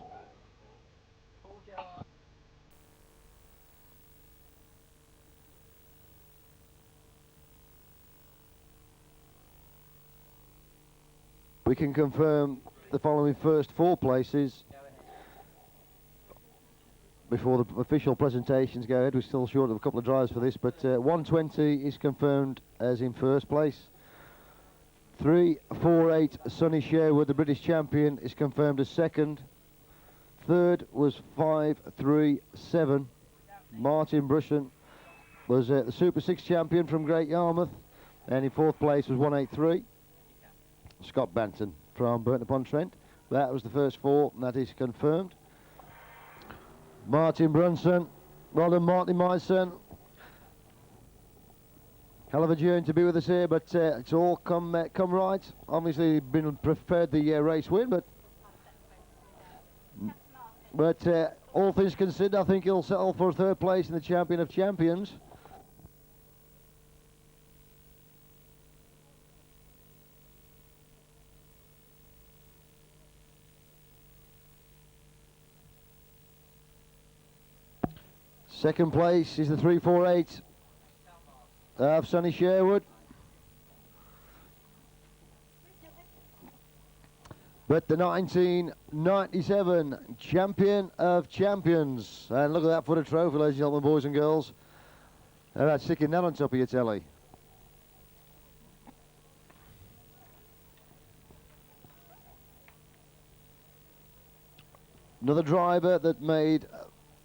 We can confirm the following first 4 places before the official presentations go ahead. We're still short of a couple of drives for this, but 120 is confirmed as in first place. 348 Sonny Sherwood, the British champion, is confirmed as second. Third was 537 Martin Brushen, was the Super 6 champion from Great Yarmouth, and in fourth place was 183 Scott Banton from Burton-upon-Trent. That was the first 4, and that is confirmed. Martin Brunson, well done Martin, my son. Hell of a journey to be with us here, but it's all come right. Obviously been prepared the race win, but all things considered, I think he'll settle for third place in the Champion of Champions. Second place is the 348 of Sonny Sherwood. But the 1997 Champion of Champions. And look at that for the trophy, ladies and gentlemen, boys and girls. How about sticking that on top of your telly? Another driver that made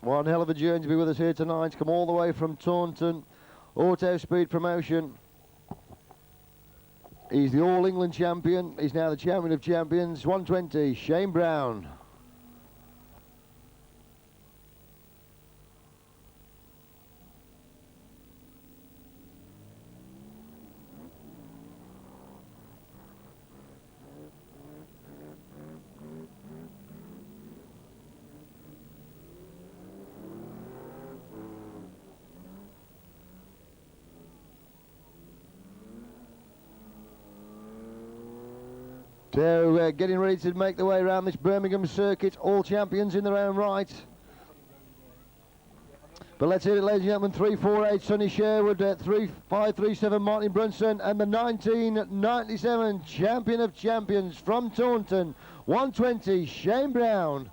one hell of a journey to be with us here tonight. Come all the way from Taunton, Auto Speed Promotion. He's the All England champion. He's now the Champion of Champions. 120, Shane Brown. So getting ready to make their way around this Birmingham circuit, all champions in their own right. But let's hear it, ladies and gentlemen. 348 Sonny Sherwood, 3537 Martin Brunson, and the 1997 Champion of Champions from Taunton, 120 Shane Brown.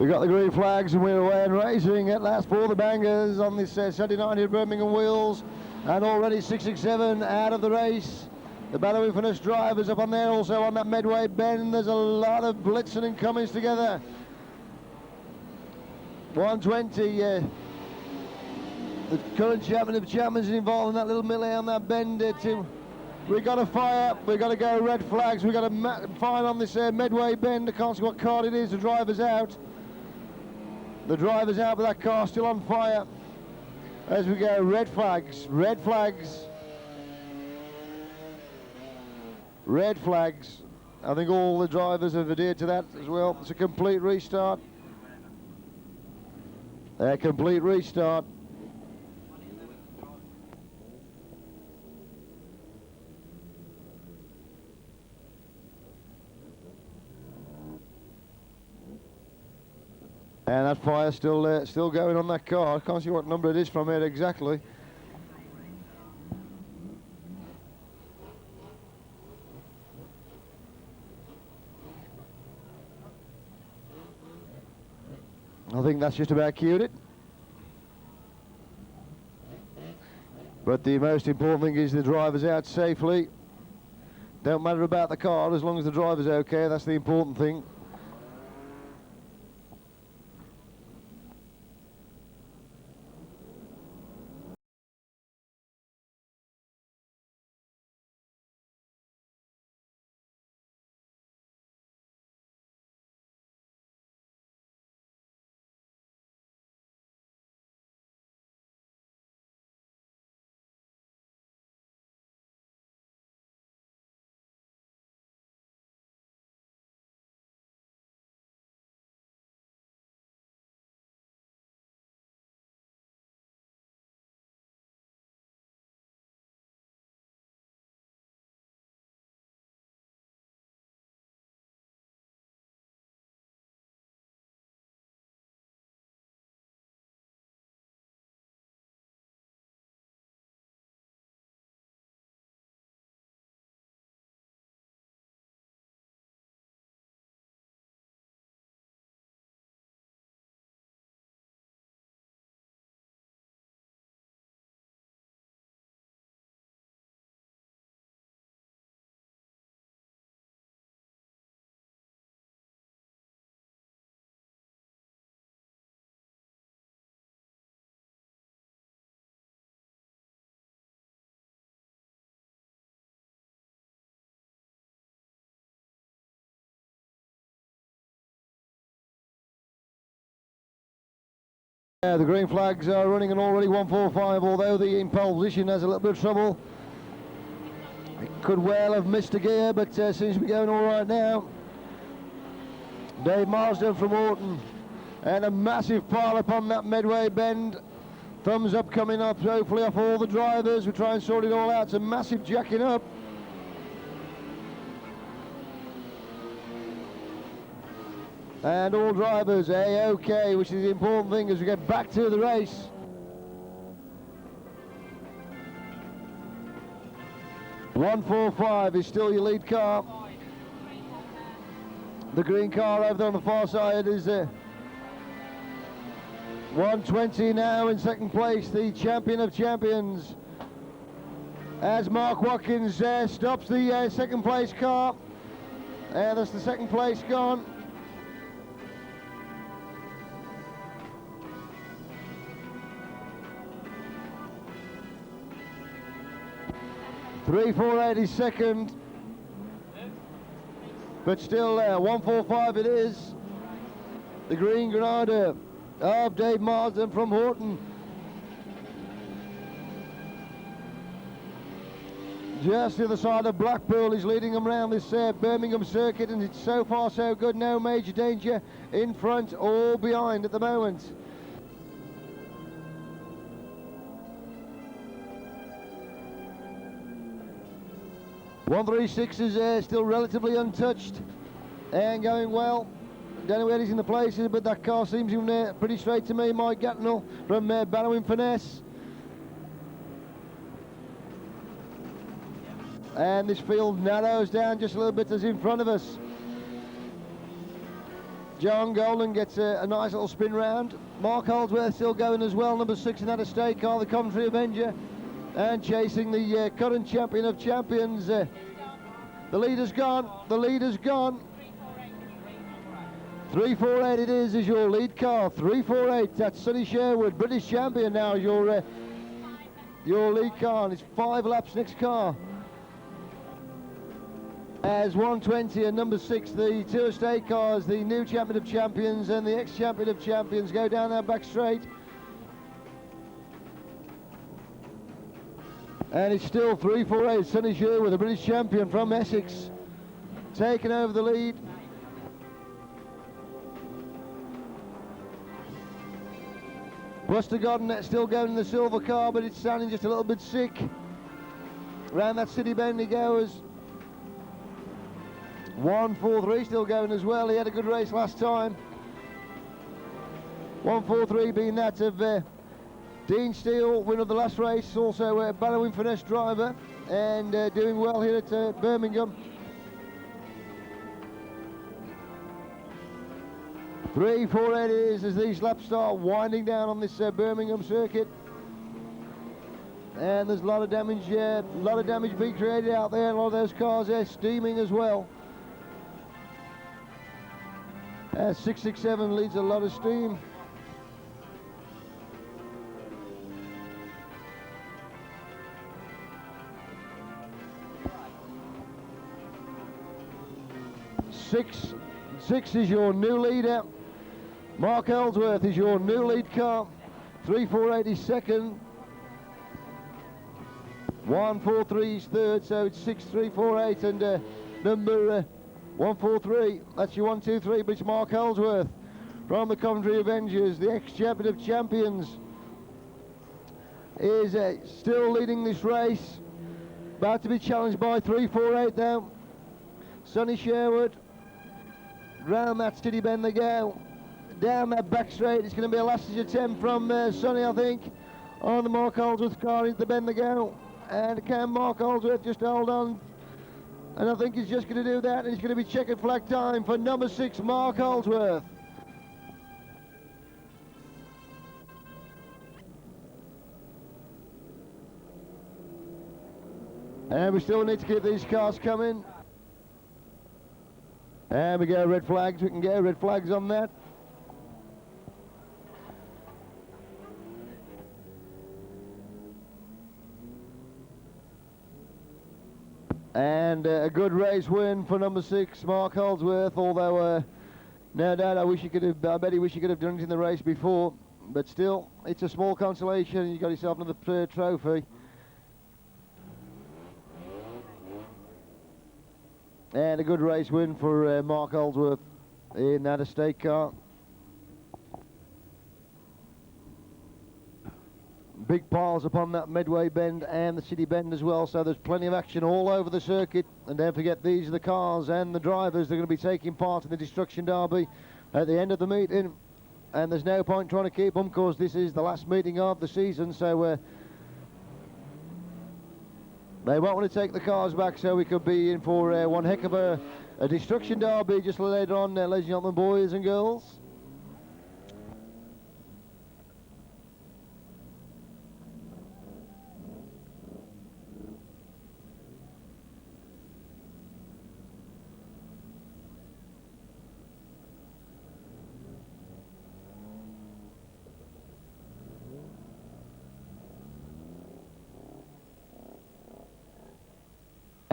We got the green flags and we're away and racing at last for the bangers on this Saturday night here at Birmingham Wheels, and already 667 out of the race. The Battle Infinite drivers up on there, also on that Medway bend. There's a lot of blitzing and Cummins together. 120, the current champion of champions is involved in that little melee on that bend. We've got to fire, we've got to go red flags, we've got to fire on this Medway bend. I can't see what car it is, the driver's out. The driver's out, but that car's still on fire. As we go, red flags, red flags. Red flags. I think all the drivers have adhered to that as well. It's a complete restart. A complete restart. And that fire's still going on that car. I can't see what number it is from here exactly. I think that's just about cued it. But the most important thing is the driver's out safely. Don't matter about the car, as long as the driver's okay, that's the important thing. Yeah, the green flags are running and already 145, although the in pole position has a little bit of trouble. It could well have missed a gear, but seems to be going all right now. Dave Marsden from Orton, and a massive pile up on that Medway bend. Thumbs up coming up, hopefully off all the drivers. We try and sort it all out. It's a massive jacking up. And all drivers A-OK, which is the important thing as we get back to the race. .145 is still your lead car. The green car over there on the far side is 120 now in second place, the champion of champions. As Mark Watkins stops the second place car. And that's the second place gone. .348 is second, but still 145 it is. The Green Granada of Dave Marsden from Horton. Just the other side of Blackpool is leading them around this Birmingham circuit, and it's so far so good. No major danger in front or behind at the moment. .136 is still relatively untouched and going well. Don't know where he's in the places, but that car seems in pretty straight to me. Mike Gatnell from Barrow Finesse. And this field narrows down just a little bit as in front of us. John Golden gets a nice little spin round. Mark Holdsworth still going as well, number 6 in that estate car, the Coventry Avenger, and chasing the current champion of champions. The leader's gone, the leader's gone. 348 it is your lead car, 348, that's Sonny Sherwood, British champion now, your lead car, and it's 5 laps next car. As 120 and number 6, the 2 estate cars, the new champion of champions and the ex-champion of champions, go down that back straight. And it's still 348, Sonny Sherwood, the British champion from Essex, taking over the lead. Buster Godden still going in the silver car, but it's sounding just a little bit sick. Around that city bend he goes. 143 still going as well. He had a good race last time. 143 being that of Dean Steele, winner of the last race. Also a Barrowing Finesse driver and doing well here at Birmingham. 348 it is as these laps start winding down on this Birmingham circuit. And there's a lot of damage being created out there. A lot of those cars are steaming as well. 667 leads a lot of steam. Six is your new leader. Mark Ellsworth is your new lead car. 348 is second. 143 is third, so it's 6348 and number 143. That's your 1, 2, 3, but it's Mark Ellsworth from the Coventry Avengers, the ex-champion of champions, is still leading this race. About to be challenged by 348 now. Sonny Sherwood. Round that city bend they go. Down that back straight. It's going to be a last attempt from Sonny, I think, on the Mark Ellsworth car into the bend they go. And can Mark Ellsworth just hold on? And I think he's just going to do that, and it's going to be checkered flag time for number 6, Mark Ellsworth. And we still need to keep these cars coming. And we go red flags, we can get red flags on that. And a good race win for number 6, Mark Holdsworth, although no doubt I bet he wish he could have done it in the race before, but still, it's a small consolation. You got yourself another trophy. And a good race win for Mark Holdsworth in that estate car. Big piles upon that Medway bend and the city bend as well, so there's plenty of action all over the circuit. And don't forget, these are the cars and the drivers that are going to be taking part in the Destruction Derby at the end of the meeting. And there's no point trying to keep them because this is the last meeting of the season, so they won't want to take the cars back, so we could be in for one heck of a Destruction Derby just later on, ladies and gentlemen, boys and girls.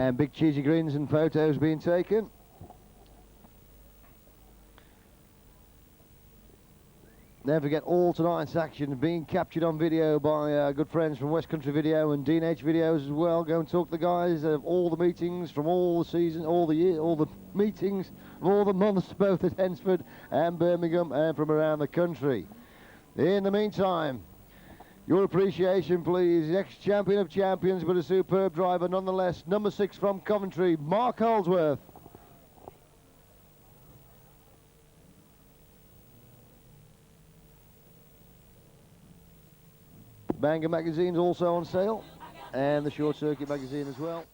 And big cheesy grins and photos being taken. Don't forget, all tonight's action being captured on video by our good friends from West Country Video and D&H Videos as well. Go and talk to the guys of all the meetings from all the season, all the year, all the meetings of all the months, both at Hensford and Birmingham and from around the country. In the meantime, your appreciation, please. Ex-champion of champions, but a superb driver nonetheless. Number 6 from Coventry, Mark Holdsworth. Banger magazine's also on sale, and the Short Circuit magazine as well.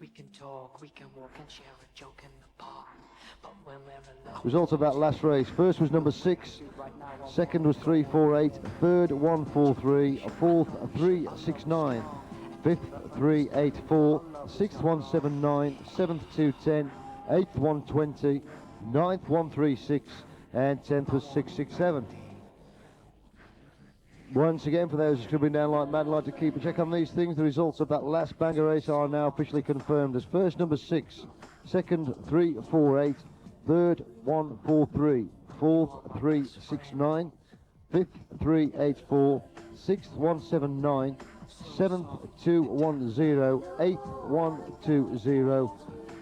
We can talk, we can walk and share a joke in the park. But when we're alone, Results of that last race. First was number 6, second was 348, third 143, fourth 369, fifth 384, sixth 179, seventh 210, eighth 120, ninth 136, and 10th was 667. Once again, for those who should be down like mad, like to keep a check on these things, the results of that last banger race are now officially confirmed as first number 6, second 348, third 143, fourth 369, fifth 384, sixth 179, seventh 210, eighth 120,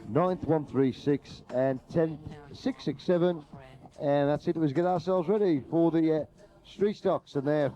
ninth 136, and 10th 667. And that's it. Let's get ourselves ready for the street stocks, and there.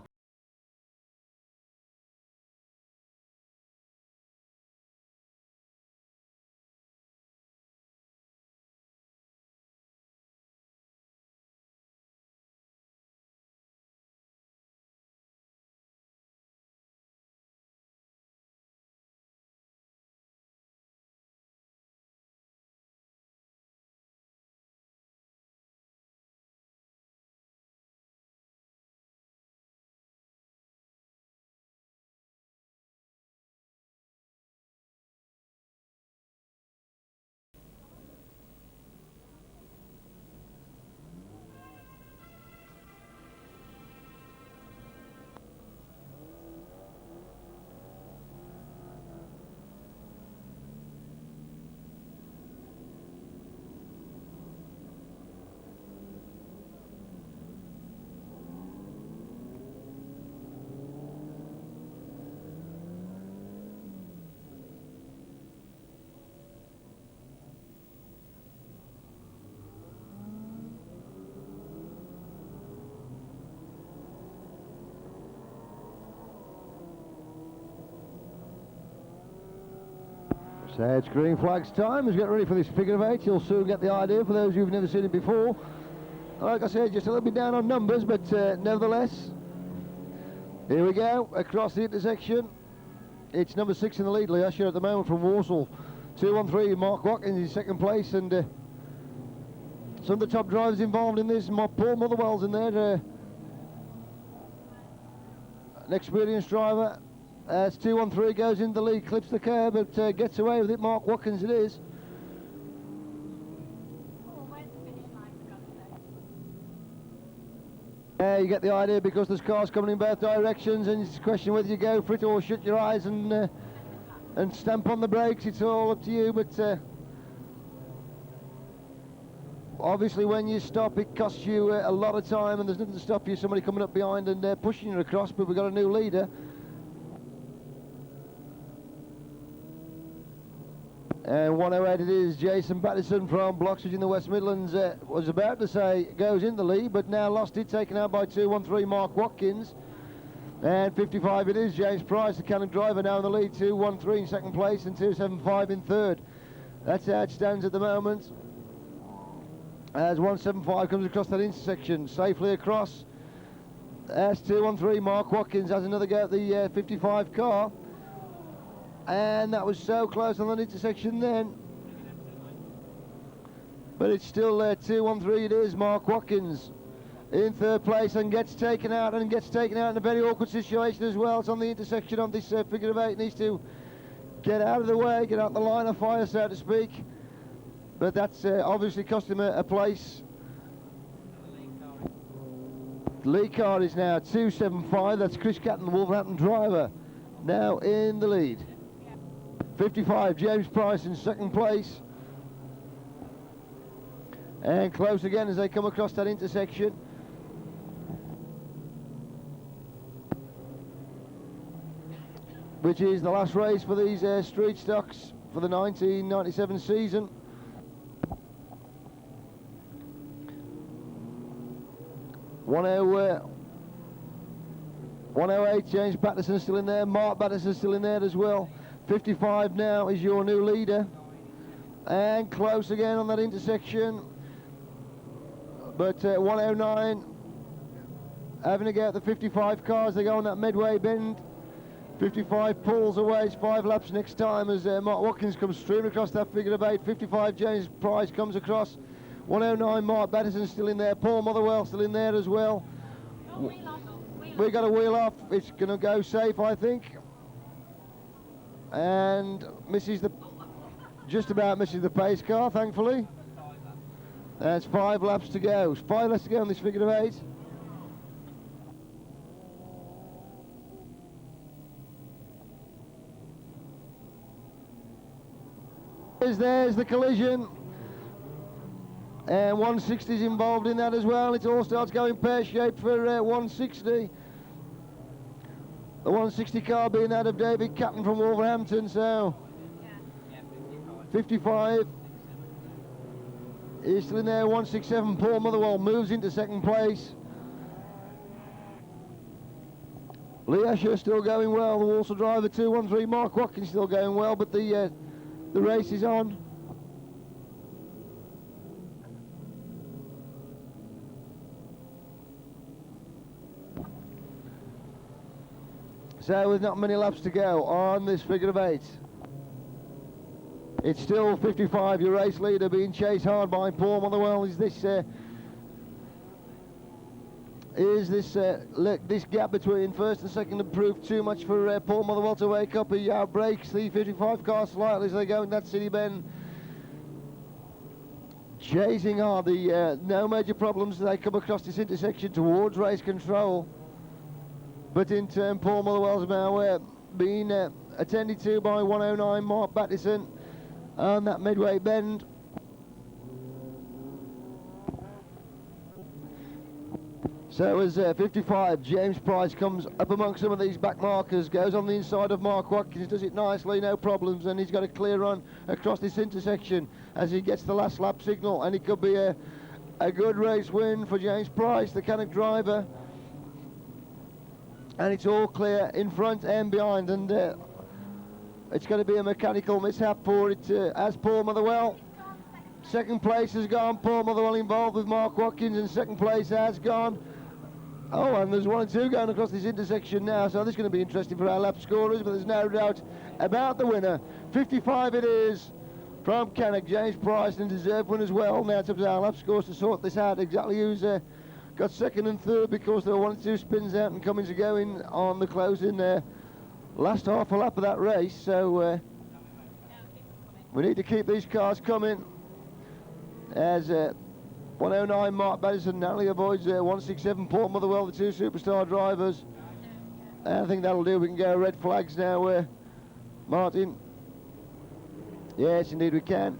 So it's green flags time. Let's get ready for this figure of 8. You'll soon get the idea for those who've never seen it before. Like I said, just a little bit down on numbers, but nevertheless, here we go, across the intersection. It's number 6 in the lead, Leasher, at the moment from Walsall. 213, Mark Watkins in second place, and some of the top drivers involved in this. Paul Motherwell's in there, an experienced driver. As 213 goes into the lead, clips the curb, but gets away with it. Mark Watkins it is. Oh, where's the finish line, for God's sake? You get the idea because there's cars coming in both directions, and it's a question whether you go for it or shut your eyes and stamp on the brakes. It's all up to you, but obviously when you stop it costs you a lot of time, and there's nothing to stop you, somebody coming up behind and pushing you across, but we've got a new leader. And 108 it is, Jason Pattison from Bloxbridge in the West Midlands, was about to say goes in the lead, but now lost it, taken out by 213 Mark Watkins. And 55 it is, James Price, the Cannon driver, now in the lead, 213 in second place and 275 in third. That's how it stands at the moment. As 175 comes across that intersection, safely across. As 213 Mark Watkins has another go at the 55 car. And that was so close on that intersection then. But it's still 213 it is, Mark Watkins in third place, and gets taken out in a very awkward situation as well. It's on the intersection of this figure of 8, needs to get out of the way, get out the line of fire, so to speak. But that's obviously cost him a place. Lee car is now 275, that's Chris Catton, the Wolverhampton driver, now in the lead. 55, James Price in second place. And close again as they come across that intersection. Which is the last race for these street stocks for the 1997 season. One 108, James Pattison still in there, Mark Pattison still in there as well. 55 now is your new leader, and close again on that intersection, but 109 having to go at the 55 cars. They go on that midway bend, 55 pulls away, it's 5 laps next time as Mark Watkins comes streaming across that figure of 8. 55 James Price comes across. 109 Mark Batterson still in there. Paul Motherwell still in there as well. We got a wheel off. It's going to go safe, I think. And just about misses the pace car, thankfully. That's 5 laps to go. 5 laps to go on this figure of 8. There's the collision. And 160 is involved in that as well. It all starts going pear-shaped for 160. The 160 car being that of David Catton from Wolverhampton, so 55 is still in there. 167 Paul Motherwell moves into second place. Lee Asher still going well. The Walsall driver 213 Mark Watkins still going well, but the race is on. So with not many laps to go on this figure of 8. It's still 55, your race leader being chased hard by Paul Motherwell. Is this gap between first and second have proved too much for Paul Motherwell to wake up? He outbreaks the 55 car slightly as they go in that city bend. Chasing hard, no major problems as they come across this intersection towards race control. But in turn, Paul Motherwell's now being attended to by 109 Mark Batterson on that midway bend. So as 55, James Price comes up amongst some of these back markers, goes on the inside of Mark Watkins, does it nicely, no problems, and he's got a clear run across this intersection as he gets the last lap signal, and it could be a good race win for James Price, the Canuck driver. And it's all clear in front and behind, and it's going to be a mechanical mishap for it as Paul Motherwell. Second place has gone, Paul Motherwell involved with Mark Watkins, and second place has gone. Oh, and there's 1 and 2 going across this intersection now, so this is going to be interesting for our lap scorers, but there's no doubt about the winner. 55 it is from Canuck, James Price, and deserved one as well. Now it's up to our lap scorers to sort this out, exactly who's got second and third, because there were 1 and 2 spins out and Cummins are going on the closing last half a lap of that race, so we need to keep these cars coming as 109 Mark Batterson narrowly avoids 167 Paul Motherwell, the 2 superstar drivers. And I think that'll do. We can go red flags now, Martin. Yes, indeed we can.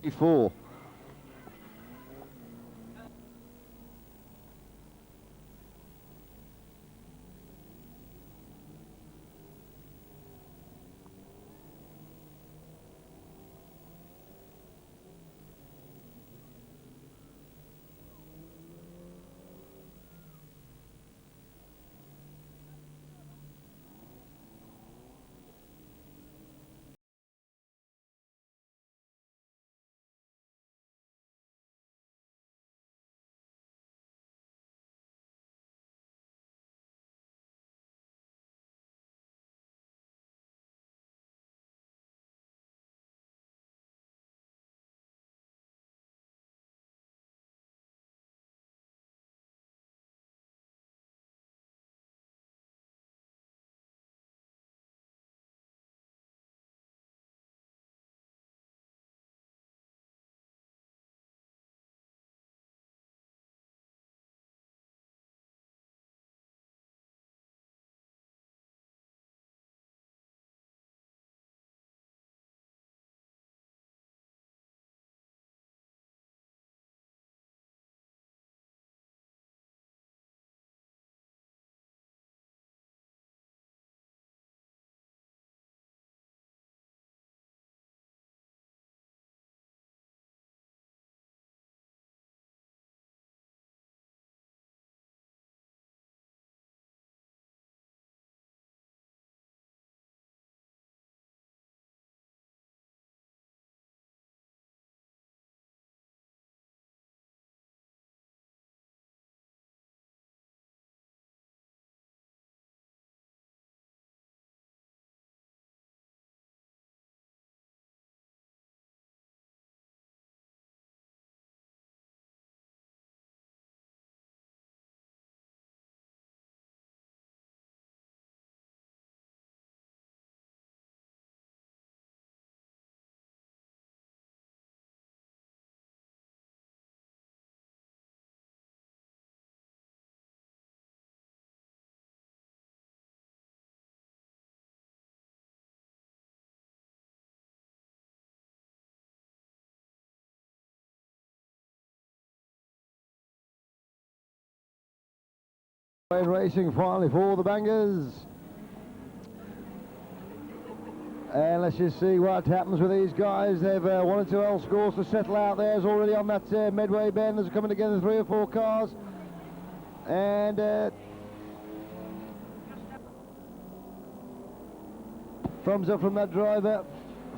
Before. Racing finally for the bangers. And let's just see what happens with these guys. They've 1 and 2 L scores to settle out. There's already on that midway bend. There's coming together 3 or 4 cars. And thumbs up from that driver.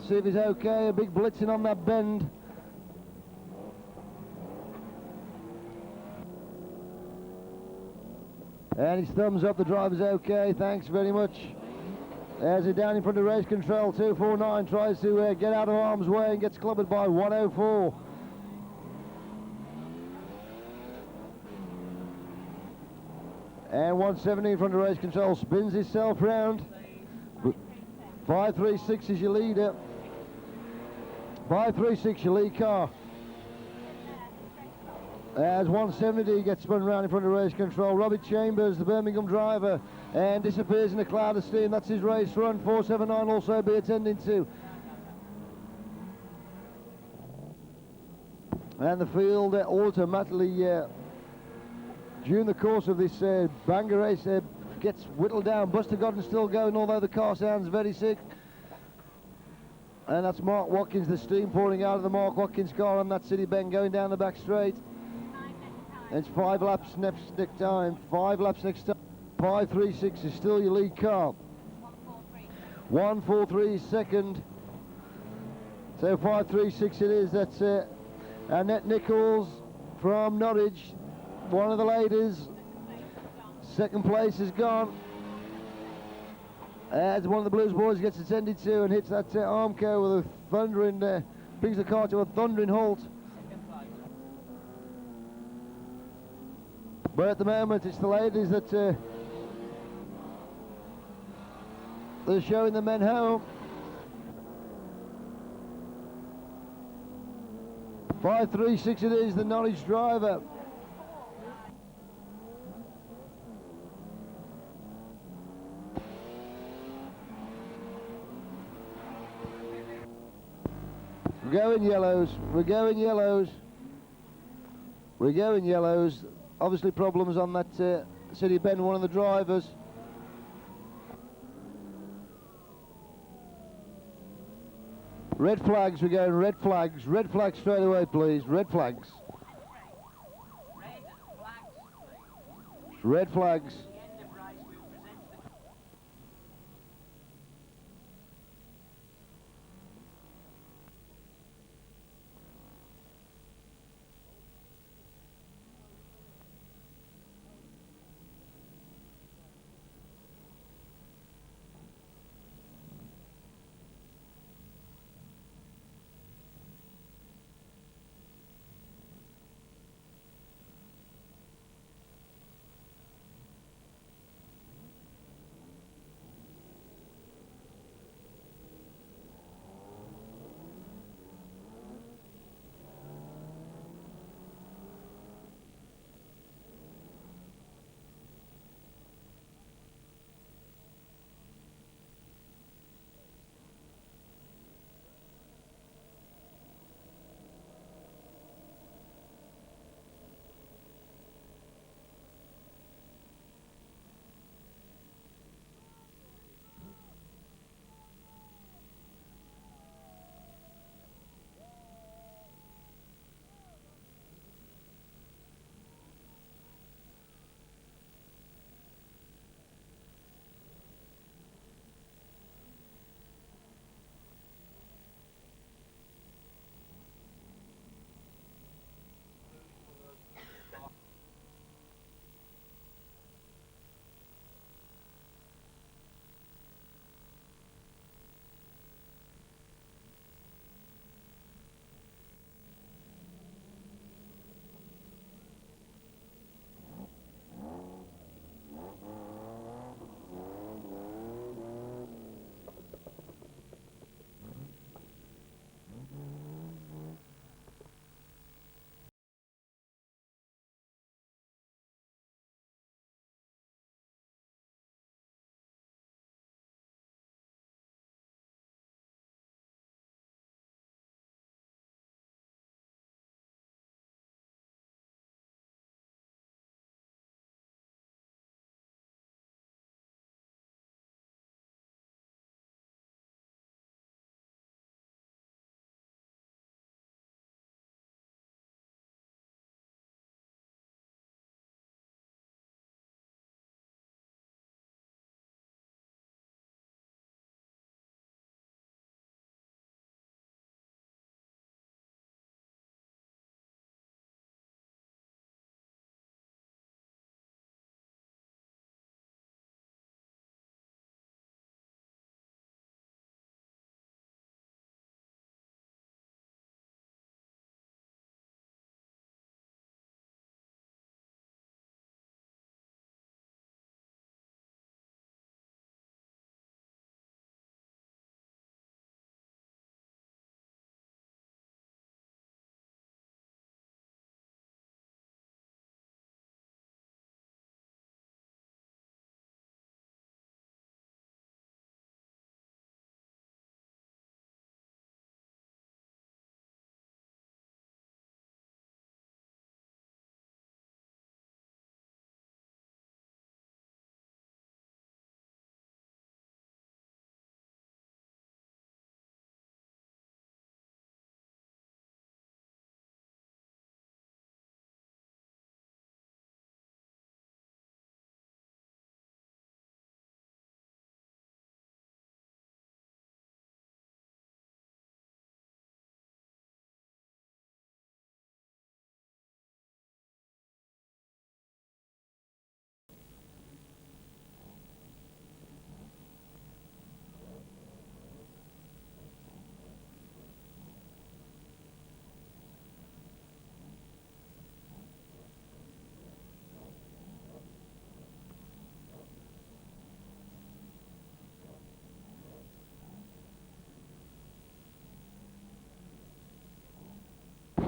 See if he's okay. A big blitzing on that bend. And his thumbs up, the driver's okay, thanks very much. There's it down in front of race control, 249 tries to get out of harm's way and gets clobbered by 104. And 170 in front of race control, spins himself round. 536 is your leader. 536 your lead car. As 170 gets spun round in front of race control, Robert Chambers, the Birmingham driver, and disappears in a cloud of steam. That's his race run. 479 also be attending to. And the field automatically, during the course of this banger race, gets whittled down. Buster Godden's still going, although the car sounds very sick. And that's Mark Watkins, the steam pouring out of the Mark Watkins car on that city bend going down the back straight. And it's 5 laps next time. 5 laps next time. 536 is still your lead car. 143 is second. So 536 it is. That's Annette Nichols from Norwich, one of the ladies. Second place is gone. As one of the Blues boys gets attended to and hits that Armco with a thundering, brings the car to a thundering halt. But at the moment it's the ladies that they're showing the men home. 536 it is, the Norwich driver. We're going yellows, we're going yellows. We're going yellows. Obviously problems on that city bend, one of the drivers. Red flags, we're going red flags. Red flags straight away, please. Red flags. Red flags.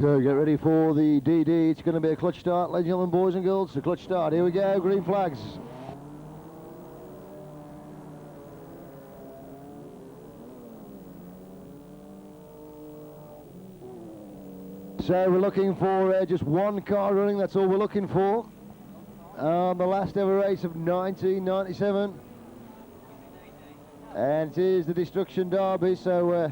So get ready for the DD. It's going to be a clutch start, ladies and gentlemen, boys and girls. A clutch start. Here we go. Green flags. So we're looking for just one car running. That's all we're looking for. The last ever race of 1997. And it is the Destruction Derby. So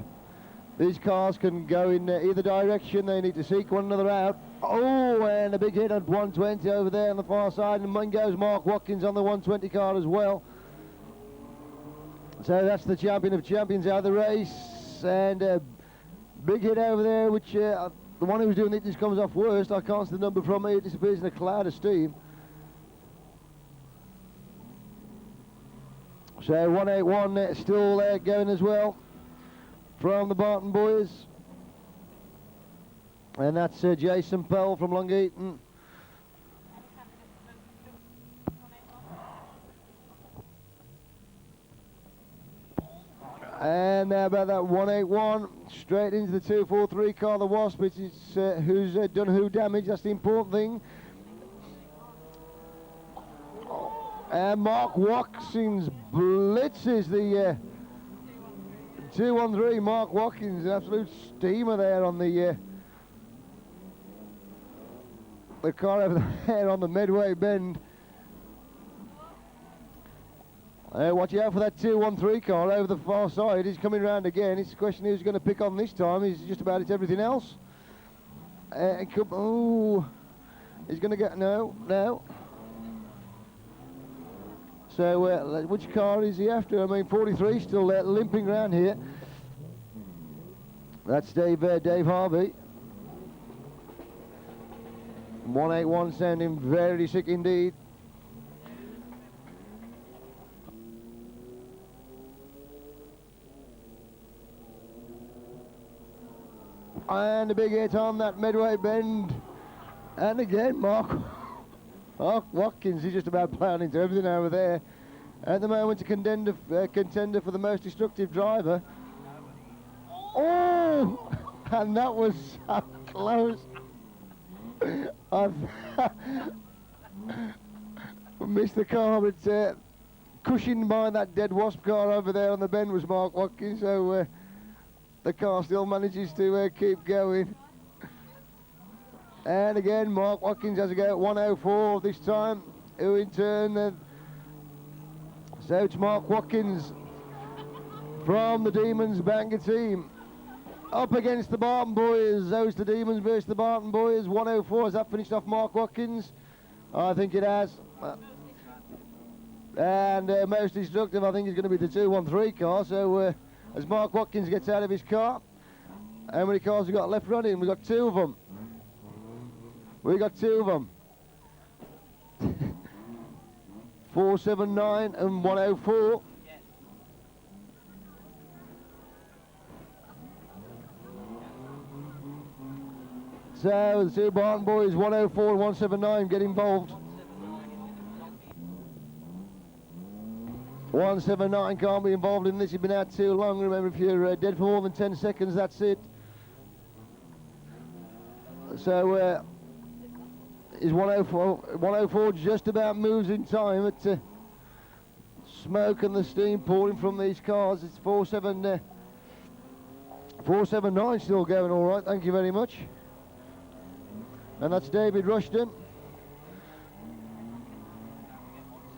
these cars can go in either direction. They need to seek one another out. Oh, and a big hit at 120 over there on the far side. And in goes Mark Watkins on the 120 car as well. So that's the champion of champions out of the race. And a big hit over there, which the one who was doing it just comes off worst. I can't see the number from it. It disappears in a cloud of steam. So 181 still going as well from the Barton boys. And that's Jason Pell from Long Eaton. And now about that 181, straight into the 243 car, the Wasp. It's who's done who damage, that's the important thing. And Mark Watkins blitzes the 213. Mark Watkins, an absolute steamer there on the car over there on the Medway bend. Watch out for that 213 car over the far side. He's coming round again. It's a question who's going to pick on this time. He's just about it's everything else. Oh, he's going to get no. So which car is he after? I mean, 43 still limping around here. That's Dave Harvey. 181 sounding very sick indeed. And a big hit on that Medway bend. And again, Mark Watkins is just about plowing into everything over there. At the moment, a contender for the most destructive driver. Oh! And that was so close. I've missed the car, but cushioned by that dead Wasp car over there on the bend was Mark Watkins, so the car still manages to keep going. And again, Mark Watkins has a go at 104 this time, who in turn, so it's Mark Watkins from the Demons Bangor team. Up against the Barton boys, those the Demons versus the Barton boys. 104, has that finished off Mark Watkins? I think it has. And most destructive, I think, is going to be the 213 car. So as Mark Watkins gets out of his car, how many cars we got left running? We've got two of them. We got two of them. 479 and 104. So the two Barton boys, 104 and 179, get involved. 179 can't be involved in this. You've been out too long. Remember, if you're dead for more than 10 seconds, that's it. So is 104 just about moves in time at smoke and the steam pouring from these cars. It's 479 still going all right, thank you very much. And that's David Rushton.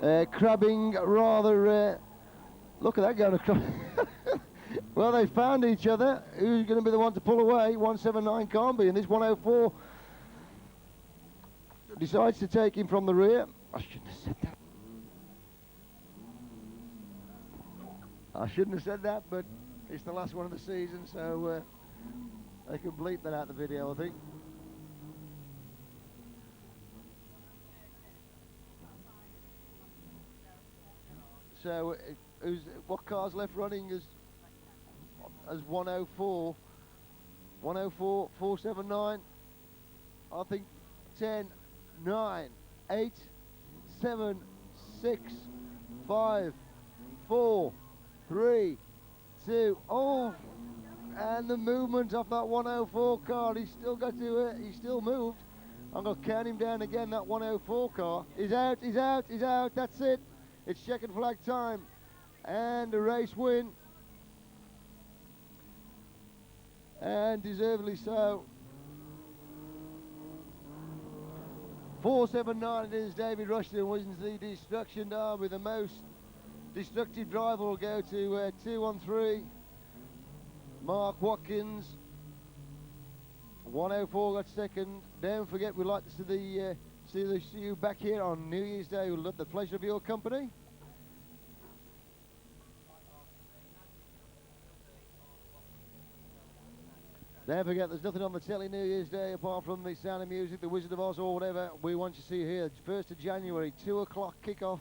Crabbing rather, look at that going across. Well, they found each other. Who's going to be the one to pull away? 179 can't be, and this 104 decides to take him from the rear. I shouldn't have said that. I shouldn't have said that, but it's the last one of the season, so they can bleep that out of the video, I think. So, what car's left running as 104? 104, 479. I think 10, 9, 8, 7, 6, 5, 4, 3, 2. Oh, and the movement of that 104 car. He's still got to, he's still moved. I'm going to count him down again, that 104 car. He's out, he's out, he's out, that's it. It's checkered flag time. And a race win. And deservedly so. 479 it is. David Rushton wins the Destruction Derby. The most destructive driver will go to 213. Mark Watkins. 104 got second. Don't forget, we'd like to see you back here on New Year's Day. We'll have the pleasure of your company. Don't forget, there's nothing on the telly New Year's Day apart from the Sound of Music, the Wizard of Oz or whatever. We want you to see you here. 1st of January, 2 o'clock kickoff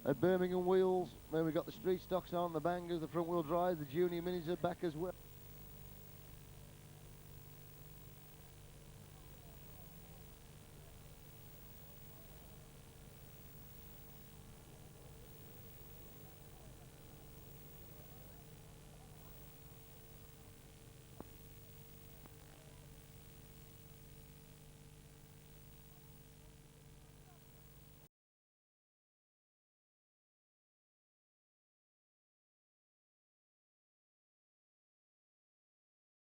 at Birmingham Wheels. Then we've got the street stocks on, the bangers, the front wheel drive, the junior minis are back as well.